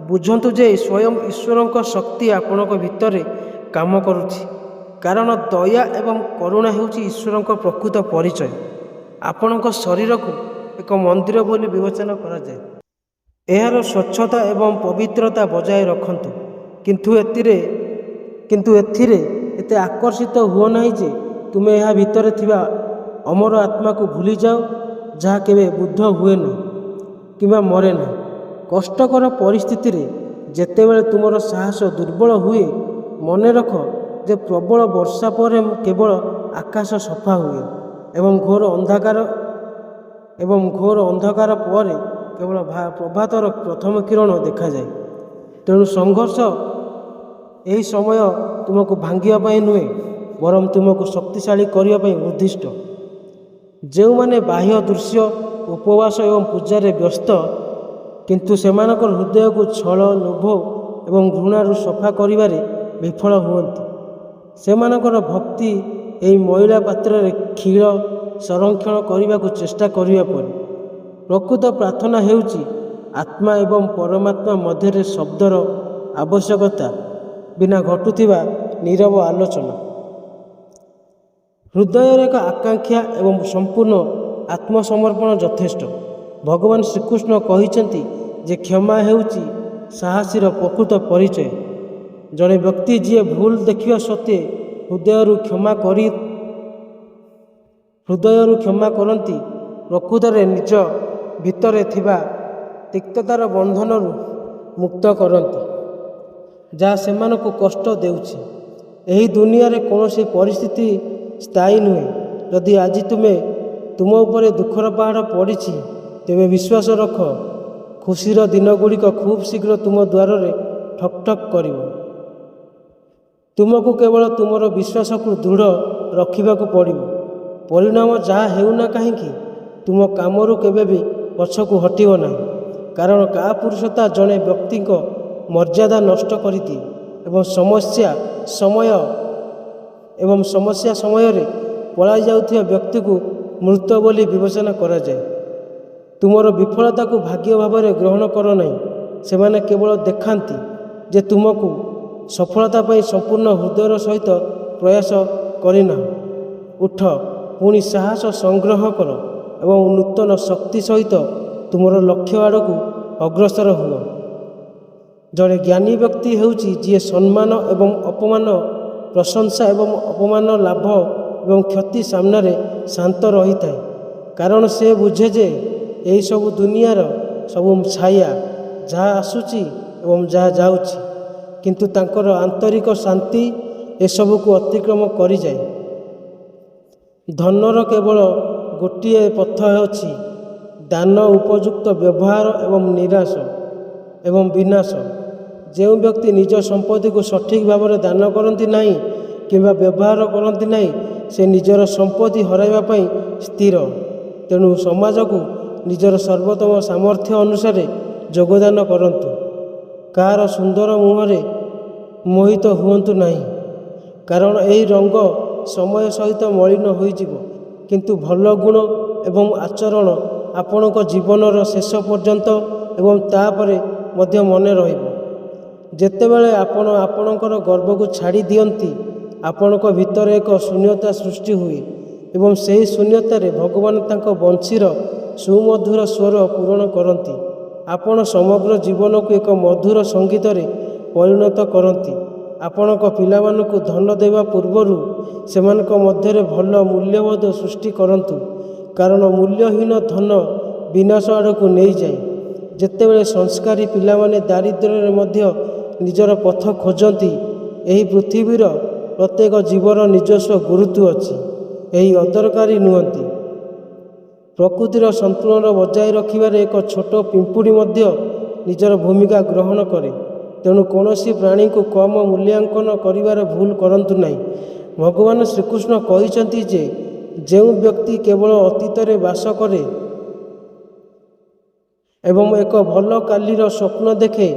ବୁଝନ୍ତୁ ଯେ ସ୍ୱୟଂ ଈଶ୍ୱରଙ୍କ ଶକ୍ତି ଆପଣଙ୍କ ଭିତରେ କାମ କରୁଛି, କାରଣ ଦୟା ଏବଂ କରୁଣା ହେଉଛି ଈଶ୍ୱରଙ୍କ ପ୍ରକୃତ ପରିଚୟ। ଆପଣଙ୍କ ଶରୀରକୁ ଏକ ମନ୍ଦିର ବୋଲି ବିବେଚନା କରାଯାଏ। ଏହାର ସ୍ୱଚ୍ଛତା ଏବଂ ପବିତ୍ରତା ବଜାୟ ରଖନ୍ତୁ, କିନ୍ତୁ ଏଥିରେ ଏତେ ଆକର୍ଷିତ ହୁଅ ନାହିଁ ଯେ ତୁମେ ଏହା ଭିତରେ ଥିବା ଅମର ଆତ୍ମାକୁ ଭୁଲିଯାଅ, ଯାହା କେବେ ବୁଦ୍ଧ ହୁଏ ନାହିଁ କିମ୍ବା ମରେ ନାହିଁ। କଷ୍ଟକର ପରିସ୍ଥିତିରେ ଯେତେବେଳେ ତୁମର ସାହସ ଦୁର୍ବଳ ହୁଏ, ମନେ ରଖ ଯେ ପ୍ରବଳ ବର୍ଷା ପରେ କେବଳ ଆକାଶ ସଫା ହୁଏ ଏବଂ ଘୋର ଅନ୍ଧକାର ପରେ କେବଳ ପ୍ରଭାତର ପ୍ରଥମ କିରଣ ଦେଖାଯାଏ। ତେଣୁ ସଂଘର୍ଷ ଏହି ସମୟ ତୁମକୁ ଭାଙ୍ଗିବା ପାଇଁ ନୁହେଁ, ବରଂ ତୁମକୁ ଶକ୍ତିଶାଳୀ କରିବା ପାଇଁ ଉଦ୍ଦିଷ୍ଟ। ଯେଉଁମାନେ ବାହ୍ୟ ଦୃଶ୍ୟ, ଉପବାସ ଏବଂ ପୂଜାରେ ବ୍ୟସ୍ତ, କିନ୍ତୁ ସେମାନଙ୍କର ହୃଦୟକୁ ଛଳ, ଲୋଭ ଏବଂ ଘୃଣାରୁ ସଫା କରିବାରେ ବିଫଳ ହୁଅନ୍ତି, ସେମାନଙ୍କର ଭକ୍ତି ଏହି ମଇଳା ପାତ୍ରରେ କ୍ଷୀର ସଂରକ୍ଷଣ କରିବାକୁ ଚେଷ୍ଟା କରିବା ପରି। ପ୍ରକୃତ ପ୍ରାର୍ଥନା ହେଉଛି ଆତ୍ମା ଏବଂ ପରମାତ୍ମା ମଧ୍ୟରେ ଶବ୍ଦର ଆବଶ୍ୟକତା ବିନା ଘଟୁଥିବା ନୀରବ ଆଲୋଚନା। ହୃଦୟର ଏକ ଆକାଂକ୍ଷା ଏବଂ ସମ୍ପୂର୍ଣ୍ଣ ଆତ୍ମସମର୍ପଣ ଯଥେଷ୍ଟ। ଭଗବାନ ଶ୍ରୀକୃଷ୍ଣ କହିଛନ୍ତି ଯେ କ୍ଷମା ହେଉଛି ସାହସୀର ପ୍ରକୃତ ପରିଚୟ। ଜଣେ ବ୍ୟକ୍ତି ଯିଏ ଭୁଲ ଦେଖିବା ସତ୍ତ୍ୱେ ହୃଦୟରୁ କ୍ଷମା କରନ୍ତି, ପ୍ରକୃତରେ ନିଜ ଭିତରେ ଥିବା ତିକ୍ତତାର ବନ୍ଧନରୁ ମୁକ୍ତ କରନ୍ତି, ଯାହା ସେମାନଙ୍କୁ କଷ୍ଟ ଦେଉଛି। ଏହି ଦୁନିଆରେ କୌଣସି ପରିସ୍ଥିତି ସ୍ଥାୟୀ ନୁହେଁ। ଯଦି ଆଜି ତୁମ ଉପରେ ଦୁଃଖର ପାହାଡ଼ ପଡ଼ିଛି, ତେବେ ବିଶ୍ୱାସ ରଖ, ଖୁସିର ଦିନଗୁଡ଼ିକ ଖୁବ୍ ଶୀଘ୍ର ତୁମ ଦ୍ୱାରରେ ଠକ୍ ଠକ୍ କରିବ। ତୁମକୁ କେବଳ ତୁମର ବିଶ୍ୱାସକୁ ଦୃଢ଼ ରଖିବାକୁ ପଡ଼ିବ। ପରିଣାମ ଯାହା ହେଉନା କାହିଁକି, ତୁମ କାମରୁ କେବେ ବି ପଛକୁ ହଟିବ ନାହିଁ, କାରଣ କାପୁରୁଷତା ଜଣେ ବ୍ୟକ୍ତିଙ୍କ ମର୍ଯ୍ୟାଦା ନଷ୍ଟ କରିଦିଏ ଏବଂ ସମସ୍ୟା ସମୟରେ ପଳାଇ ଯାଉଥିବା ବ୍ୟକ୍ତିକୁ ମୃତ ବୋଲି ବିବେଚନା କରାଯାଏ। ତୁମର ବିଫଳତାକୁ ଭାଗ୍ୟ ଭାବରେ ଗ୍ରହଣ କର ନାହିଁ। ସେମାନେ କେବଳ ଦେଖାନ୍ତି ଯେ ତୁମକୁ ସଫଳତା ପାଇଁ ସମ୍ପୂର୍ଣ୍ଣ ହୃଦୟର ସହିତ ପ୍ରୟାସ କରିନାହଁ। ଉଠ, ପୁଣି ସାହସ ସଂଗ୍ରହ କର ଏବଂ ନୂତନ ଶକ୍ତି ସହିତ ତୁମର ଲକ୍ଷ୍ୟ ଆଡ଼କୁ ଅଗ୍ରସର ହୁଅ। ଜଣେ ଜ୍ଞାନୀ ବ୍ୟକ୍ତି ହେଉଛି ଯିଏ ସମ୍ମାନ ଏବଂ ଅପମାନ, ପ୍ରଶଂସା ଏବଂ ଅପମାନ, ଲାଭ ଏବଂ କ୍ଷତି ସାମ୍ନାରେ ଶାନ୍ତ ରହିଥାଏ, କାରଣ ସେ ବୁଝେ ଯେ ଏହିସବୁ ଦୁନିଆର ସବୁ ଛାୟା, ଯାହା ଆସୁଛି ଏବଂ ଯାହା ଯାଉଛି, କିନ୍ତୁ ତାଙ୍କର ଆନ୍ତରିକ ଶାନ୍ତି ଏସବୁକୁ ଅତିକ୍ରମ କରିଯାଏ। ଧନର କେବଳ ଗୋଟିଏ ପଥ ଅଛି, ଦାନ, ଉପଯୁକ୍ତ ବ୍ୟବହାର ଏବଂ ନିରାଶ ଏବଂ ବିନାଶ। ଯେଉଁ ବ୍ୟକ୍ତି ନିଜ ସମ୍ପତ୍ତିକୁ ସଠିକ୍ ଭାବରେ ଦାନ କରନ୍ତି ନାହିଁ କିମ୍ବା ବ୍ୟବହାର କରନ୍ତି ନାହିଁ, ସେ ନିଜର ସମ୍ପତ୍ତି ହରାଇବା ପାଇଁ ସ୍ଥିର। ତେଣୁ ସମାଜକୁ ନିଜର ସର୍ବୋତ୍ତମ ସାମର୍ଥ୍ୟ ଅନୁସାରେ ଯୋଗଦାନ କରନ୍ତୁ। କାହାର ସୁନ୍ଦର ମୁହଁରେ ମୋହିତ ହୁଅନ୍ତୁ ନାହିଁ, କାରଣ ଏହି ରଙ୍ଗ ସମୟ ସହିତ ମଳିନ ହୋଇଯିବ, କିନ୍ତୁ ଭଲ ଗୁଣ ଏବଂ ଆଚରଣ ଆପଣଙ୍କ ଜୀବନର ଶେଷ ପର୍ଯ୍ୟନ୍ତ ଏବଂ ତାପରେ ମଧ୍ୟ ମନେ ରହିବ। ଯେତେବେଳେ ଆପଣ ଆପଣଙ୍କର ଗର୍ବକୁ ଛାଡ଼ି ଦିଅନ୍ତି, ଆପଣଙ୍କ ଭିତରେ ଏକ ଶୂନ୍ୟତା ସୃଷ୍ଟି ହୁଏ ଏବଂ ସେହି ଶୂନ୍ୟତାରେ ଭଗବାନ ତାଙ୍କ ବଂଶୀର ସୁମଧୁର ସ୍ୱର ପୂରଣ କରନ୍ତି। ଆପଣ ସମଗ୍ର ଜୀବନକୁ ଏକ ମଧୁର ସଙ୍ଗୀତରେ ପରିଣତ କରନ୍ତି। ଆପଣଙ୍କ ପିଲାମାନଙ୍କୁ ଧନ ଦେବା ପୂର୍ବରୁ ସେମାନଙ୍କ ମଧ୍ୟରେ ଭଲ ମୂଲ୍ୟବୋଧ ସୃଷ୍ଟି କରନ୍ତୁ, କାରଣ ମୂଲ୍ୟହୀନ ଧନ ବିନାଶ ଆଡ଼କୁ ନେଇଯାଏ। ଯେତେବେଳେ ସଂସ୍କାରୀ ପିଲାମାନେ ଦାରିଦ୍ର୍ୟରେ ମଧ୍ୟ ନିଜର ପଥ ଖୋଜନ୍ତି, ଏହି ପୃଥିବୀର ପ୍ରତ୍ୟେକ ଜୀବର ନିଜସ୍ୱ ଗୁରୁତ୍ୱ ଅଛି, ଏହି ଅଦରକାରୀ ନୁହନ୍ତି। ପ୍ରକୃତିର ସନ୍ତୁଳନ ବଜାୟ ରଖିବାରେ ଏକ ଛୋଟ ପିମ୍ପୁଡ଼ି ମଧ୍ୟ ନିଜର ଭୂମିକା ଗ୍ରହଣ କରେ। ତେଣୁ କୌଣସି ପ୍ରାଣୀଙ୍କୁ କମ୍ ମୂଲ୍ୟାଙ୍କନ କରିବାର ଭୁଲ କରନ୍ତୁ ନାହିଁ। ଭଗବାନ ଶ୍ରୀକୃଷ୍ଣ କହିଛନ୍ତି ଯେ ଯେଉଁ ବ୍ୟକ୍ତି କେବଳ ଅତୀତରେ ବାସ କରେ ଏବଂ ଏକ ଭଲ କାଲିର ସ୍ୱପ୍ନ ଦେଖେ,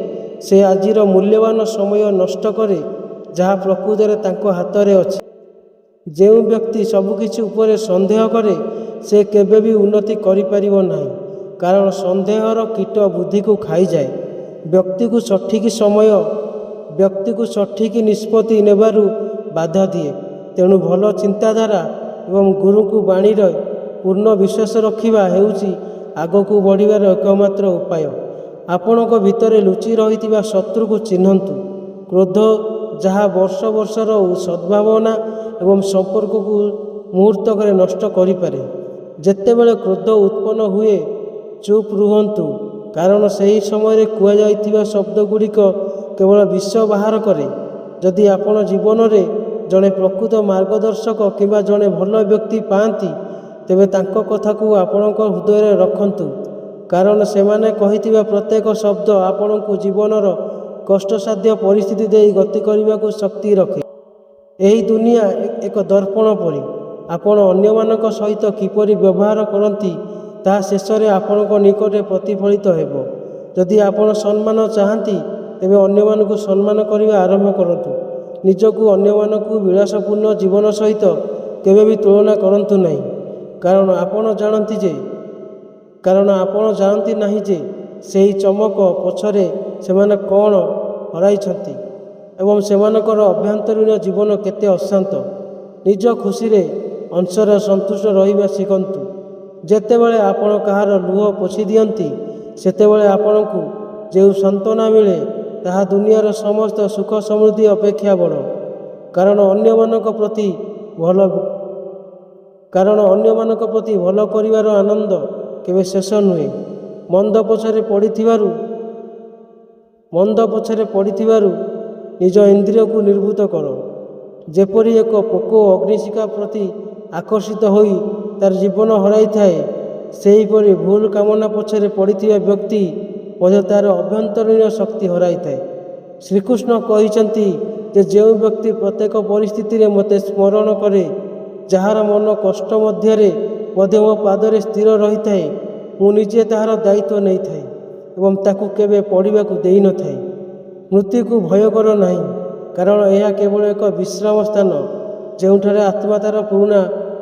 ସେ ଆଜିର ମୂଲ୍ୟବାନ ସମୟ ନଷ୍ଟ କରେ ଯାହା ପ୍ରକୃତରେ ତାଙ୍କ ହାତରେ ଅଛି। ଯେଉଁ ବ୍ୟକ୍ତି ସବୁକିଛି ଉପରେ ସନ୍ଦେହ କରେ, ସେ କେବେ ବି ଉନ୍ନତି କରିପାରିବ ନାହିଁ, କାରଣ ସନ୍ଦେହର କୀଟ ବୁଦ୍ଧିକୁ ଖାଇଯାଏ। ବ୍ୟକ୍ତିକୁ ସଠିକ୍ ନିଷ୍ପତ୍ତି ନେବାରୁ ବାଧା ଦିଏ। ତେଣୁ ଭଲ ଚିନ୍ତାଧାରା ଏବଂ ଗୁରୁଙ୍କୁ ବାଣୀର ପୂର୍ଣ୍ଣ ବିଶ୍ୱାସ ରଖିବା ହେଉଛି ଆଗକୁ ବଢ଼ିବାର ଏକମାତ୍ର ଉପାୟ। ଆପଣଙ୍କ ଭିତରେ ଲୁଚି ରହିଥିବା ଶତ୍ରୁକୁ ଚିହ୍ନନ୍ତୁ। କ୍ରୋଧ, ଯାହା ବର୍ଷ ବର୍ଷର ସଦ୍ଭାବନା ଏବଂ ସମ୍ପର୍କକୁ ମୁହୂର୍ତ୍ତକରେ ନଷ୍ଟ କରିପାରେ। ଯେତେବେଳେ କ୍ରୋଧ ଉତ୍ପନ୍ନ ହୁଏ, ଚୁପ୍ ରୁହନ୍ତୁ, କାରଣ ସେହି ସମୟରେ କୁହାଯାଇଥିବା ଶବ୍ଦଗୁଡ଼ିକ କେବଳ ବିଷ ବାହାର କରେ। ଯଦି ଆପଣ ଜୀବନରେ ଜଣେ ପ୍ରକୃତ ମାର୍ଗଦର୍ଶକ କିମ୍ବା ଜଣେ ଭଲ ବ୍ୟକ୍ତି ପାଆନ୍ତି, ତେବେ ତାଙ୍କ କଥାକୁ ଆପଣଙ୍କ ହୃଦୟରେ ରଖନ୍ତୁ, କାରଣ ସେମାନେ କହିଥିବା ପ୍ରତ୍ୟେକ ଶବ୍ଦ ଆପଣଙ୍କୁ ଜୀବନର କଷ୍ଟସାଧ୍ୟ ପରିସ୍ଥିତି ଦେଇ ଗତି କରିବାକୁ ଶକ୍ତି ରଖେ। ଏହି ଦୁନିଆ ଏକ ଦର୍ପଣ ପରି। ଆପଣ ଅନ୍ୟମାନଙ୍କ ସହିତ କିପରି ବ୍ୟବହାର କରନ୍ତି, ତାହା ଶେଷରେ ଆପଣଙ୍କ ନିକଟରେ ପ୍ରତିଫଳିତ ହେବ। ଯଦି ଆପଣ ସମ୍ମାନ ଚାହାନ୍ତି, ତେବେ ଅନ୍ୟମାନଙ୍କୁ ସମ୍ମାନ କରିବା ଆରମ୍ଭ କରନ୍ତୁ। ନିଜକୁ ଅନ୍ୟମାନଙ୍କୁ ବିଳାସପୂର୍ଣ୍ଣ ଜୀବନ ସହିତ କେବେ ବି ତୁଳନା କରନ୍ତୁ ନାହିଁ, କାରଣ ଆପଣ ଜାଣନ୍ତି ନାହିଁ ଯେ ସେହି ଚମକ ପଛରେ ସେମାନେ କ'ଣ ହରାଇଛନ୍ତି ଏବଂ ସେମାନଙ୍କର ଆଭ୍ୟନ୍ତରୀଣ ଜୀବନ କେତେ ଅଶାନ୍ତ। ନିଜ ଖୁସିରେ ଅଂଶରେ ସନ୍ତୁଷ୍ଟ ରହିବା ଶିଖନ୍ତୁ। ଯେତେବେଳେ ଆପଣ କାହାର ଲୁହ ପୋଛି ଦିଅନ୍ତି, ସେତେବେଳେ ଆପଣଙ୍କୁ ଯେଉଁ ସାନ୍ତ୍ୱନା ମିଳେ, ତାହା ଦୁନିଆର ସମସ୍ତ ସୁଖ ସମୃଦ୍ଧି ଅପେକ୍ଷା ବଡ଼। କାରଣ ଅନ୍ୟମାନଙ୍କ ପ୍ରତି ଭଲ କରିବାର ଆନନ୍ଦ କେବେ ଶେଷ ନୁହେଁ। ମନ୍ଦ ପଛରେ ପଡ଼ିଥିବାରୁ ନିଜ ଇନ୍ଦ୍ରିୟକୁ ନିବୃତ୍ତ କର। ଯେପରି ଏକ ପୋକ ଅଗ୍ନିଶିଖା ପ୍ରତି ଆକର୍ଷିତ ହୋଇ ତାର ଜୀବନ ହରାଇଥାଏ, ସେହିପରି ଭୁଲ କାମନା ପଛରେ ପଡ଼ିଥିବା ବ୍ୟକ୍ତି ମଧ୍ୟ ତାର ଆଭ୍ୟନ୍ତରୀଣ ଶକ୍ତି ହରାଇଥାଏ। ଶ୍ରୀକୃଷ୍ଣ କହିଛନ୍ତି ଯେ ଯେଉଁ ବ୍ୟକ୍ତି ପ୍ରତ୍ୟେକ ପରିସ୍ଥିତିରେ ମୋତେ ସ୍ମରଣ କରେ, ଯାହାର ମନ କଷ୍ଟ ମଧ୍ୟରେ ମଧ୍ୟ ମୋ ପାଦରେ ସ୍ଥିର ରହିଥାଏ, ମୁଁ ନିଜେ ତାହାର ଦାୟିତ୍ୱ ନେଇଥାଏ ଏବଂ ତାକୁ କେବେ ପଡ଼ିବାକୁ ଦେଇନଥାଏ। ମୃତ୍ୟୁକୁ ଭୟ କର ନାହିଁ, କାରଣ ଏହା କେବଳ ଏକ ବିଶ୍ରାମ ସ୍ଥାନ, ଯେଉଁଠାରେ ଆତ୍ମା ତାର ପୁରୁଣା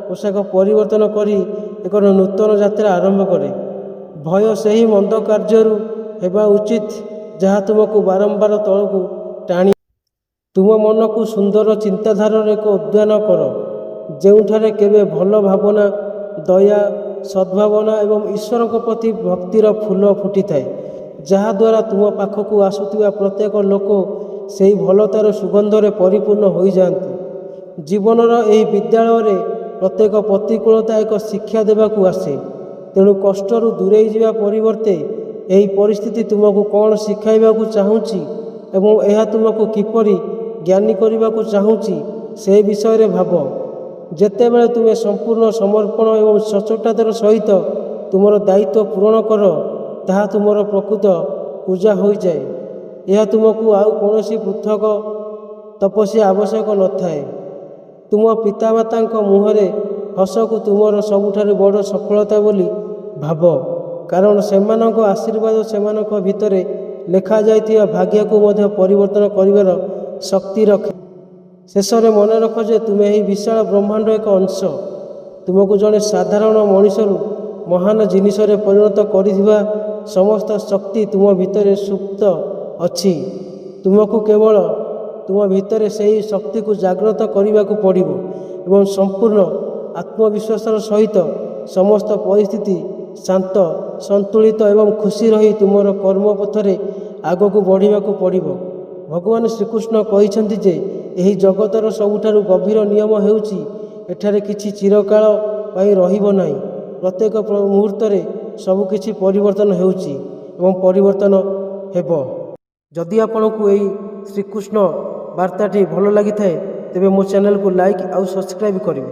ପୋଷାକ ପରିବର୍ତ୍ତନ କରି ଏକ ନୂତନ ଯାତ୍ରା ଆରମ୍ଭ କରେ। ଭୟ ସେହି ମନ୍ଦ କାର୍ଯ୍ୟରୁ ହେବା ଉଚିତ ଯାହା ତୁମକୁ ବାରମ୍ବାର ତଳକୁ ଟାଣି। ତୁମ ମନକୁ ସୁନ୍ଦର ଚିନ୍ତାଧାରାର ଏକ ଉଦ୍ୟାନ କର, ଯେଉଁଠାରେ କେବେ ଭଲ ଭାବନା, ଦୟା, ସଦ୍ଭାବନା ଏବଂ ଈଶ୍ୱରଙ୍କ ପ୍ରତି ଭକ୍ତିର ଫୁଲ ଫୁଟିଥାଏ, ଯାହାଦ୍ୱାରା ତୁମ ପାଖକୁ ଆସୁଥିବା ପ୍ରତ୍ୟେକ ଲୋକ ସେହି ଭଲତାର ସୁଗନ୍ଧରେ ପରିପୂର୍ଣ୍ଣ ହୋଇଯାଆନ୍ତି। ଜୀବନର ଏହି ବିଦ୍ୟାଳୟରେ ପ୍ରତ୍ୟେକ ପ୍ରତିକୂଳତା ଏକ ଶିକ୍ଷା ଦେବାକୁ ଆସେ। ତେଣୁ କଷ୍ଟରୁ ଦୂରେଇ ଯିବା ପରିବର୍ତ୍ତେ ଏହି ପରିସ୍ଥିତି ତୁମକୁ କ'ଣ ଶିଖାଇବାକୁ ଚାହୁଁଛି ଏବଂ ଏହା ତୁମକୁ କିପରି ଜ୍ଞାନୀ କରିବାକୁ ଚାହୁଁଛି ସେ ବିଷୟରେ ଭାବ। ଯେତେବେଳେ ତୁମେ ସମ୍ପୂର୍ଣ୍ଣ ସମର୍ପଣ ଏବଂ ସଚ୍ଚୋଟତାର ସହିତ ତୁମର ଦାୟିତ୍ୱ ପୂରଣ କର, ତାହା ତୁମର ପ୍ରକୃତ ପୂଜା ହୋଇଯାଏ। ଏହା ତୁମକୁ ଆଉ କୌଣସି ପୃଥକ ତପସ୍ୟା ଆବଶ୍ୟକ ନଥାଏ। ତୁମ ପିତାମାତାଙ୍କ ମୁହଁରେ ହସକୁ ତୁମର ସବୁଠାରୁ ବଡ଼ ସଫଳତା ବୋଲି ଭାବ, କାରଣ ସେମାନଙ୍କ ଆଶୀର୍ବାଦ ସେମାନଙ୍କ ଭିତରେ ଲେଖାଯାଇଥିବା ଭାଗ୍ୟକୁ ମଧ୍ୟ ପରିବର୍ତ୍ତନ କରିବାର ଶକ୍ତି ରଖେ। ଶେଷରେ ମନେ ରଖ ଯେ ତୁମେ ଏହି ବିଶାଳ ବ୍ରହ୍ମାଣ୍ଡର ଏକ ଅଂଶ। ତୁମକୁ ଜଣେ ସାଧାରଣ ମଣିଷରୁ ମହାନ ଜିନିଷରେ ପରିଣତ କରିଥିବା ସମସ୍ତ ଶକ୍ତି ତୁମ ଭିତରେ ସୁପ୍ତ ଅଛି। ତୁମକୁ କେବଳ ତୁମ ଭିତରେ ସେହି ଶକ୍ତିକୁ ଜାଗ୍ରତ କରିବାକୁ ପଡ଼ିବ ଏବଂ ସମ୍ପୂର୍ଣ୍ଣ ଆତ୍ମବିଶ୍ୱାସର ସହିତ ସମସ୍ତ ପରିସ୍ଥିତି ଶାନ୍ତ, ସନ୍ତୁଳିତ ଏବଂ ଖୁସି ରହି ତୁମର କର୍ମପଥରେ ଆଗକୁ ବଢ଼ିବାକୁ ପଡ଼ିବ। ଭଗବାନ ଶ୍ରୀକୃଷ୍ଣ କହିଛନ୍ତି ଯେ ଏହି ଜଗତର ସବୁଠାରୁ ଗଭୀର ନିୟମ ହେଉଛି ଏଠାରେ କିଛି ଚିରକାଳ ପାଇଁ ରହିବ ନାହିଁ। ପ୍ରତ୍ୟେକ ମୁହୂର୍ତ୍ତରେ ସବୁକିଛି ପରିବର୍ତ୍ତନ ହେଉଛି ଏବଂ ପରିବର୍ତ୍ତନ ହେବ। ଯଦି ଆପଣଙ୍କୁ ଏହି ଶ୍ରୀକୃଷ୍ଣ ବାର୍ତ୍ତାଟି ଭଲ ଲାଗିଥାଏ ତେବେ ମୋ ଚ୍ୟାନେଲକୁ ଲାଇକ୍ ଆଉ ସବସ୍କ୍ରାଇବ୍ କରିବେ।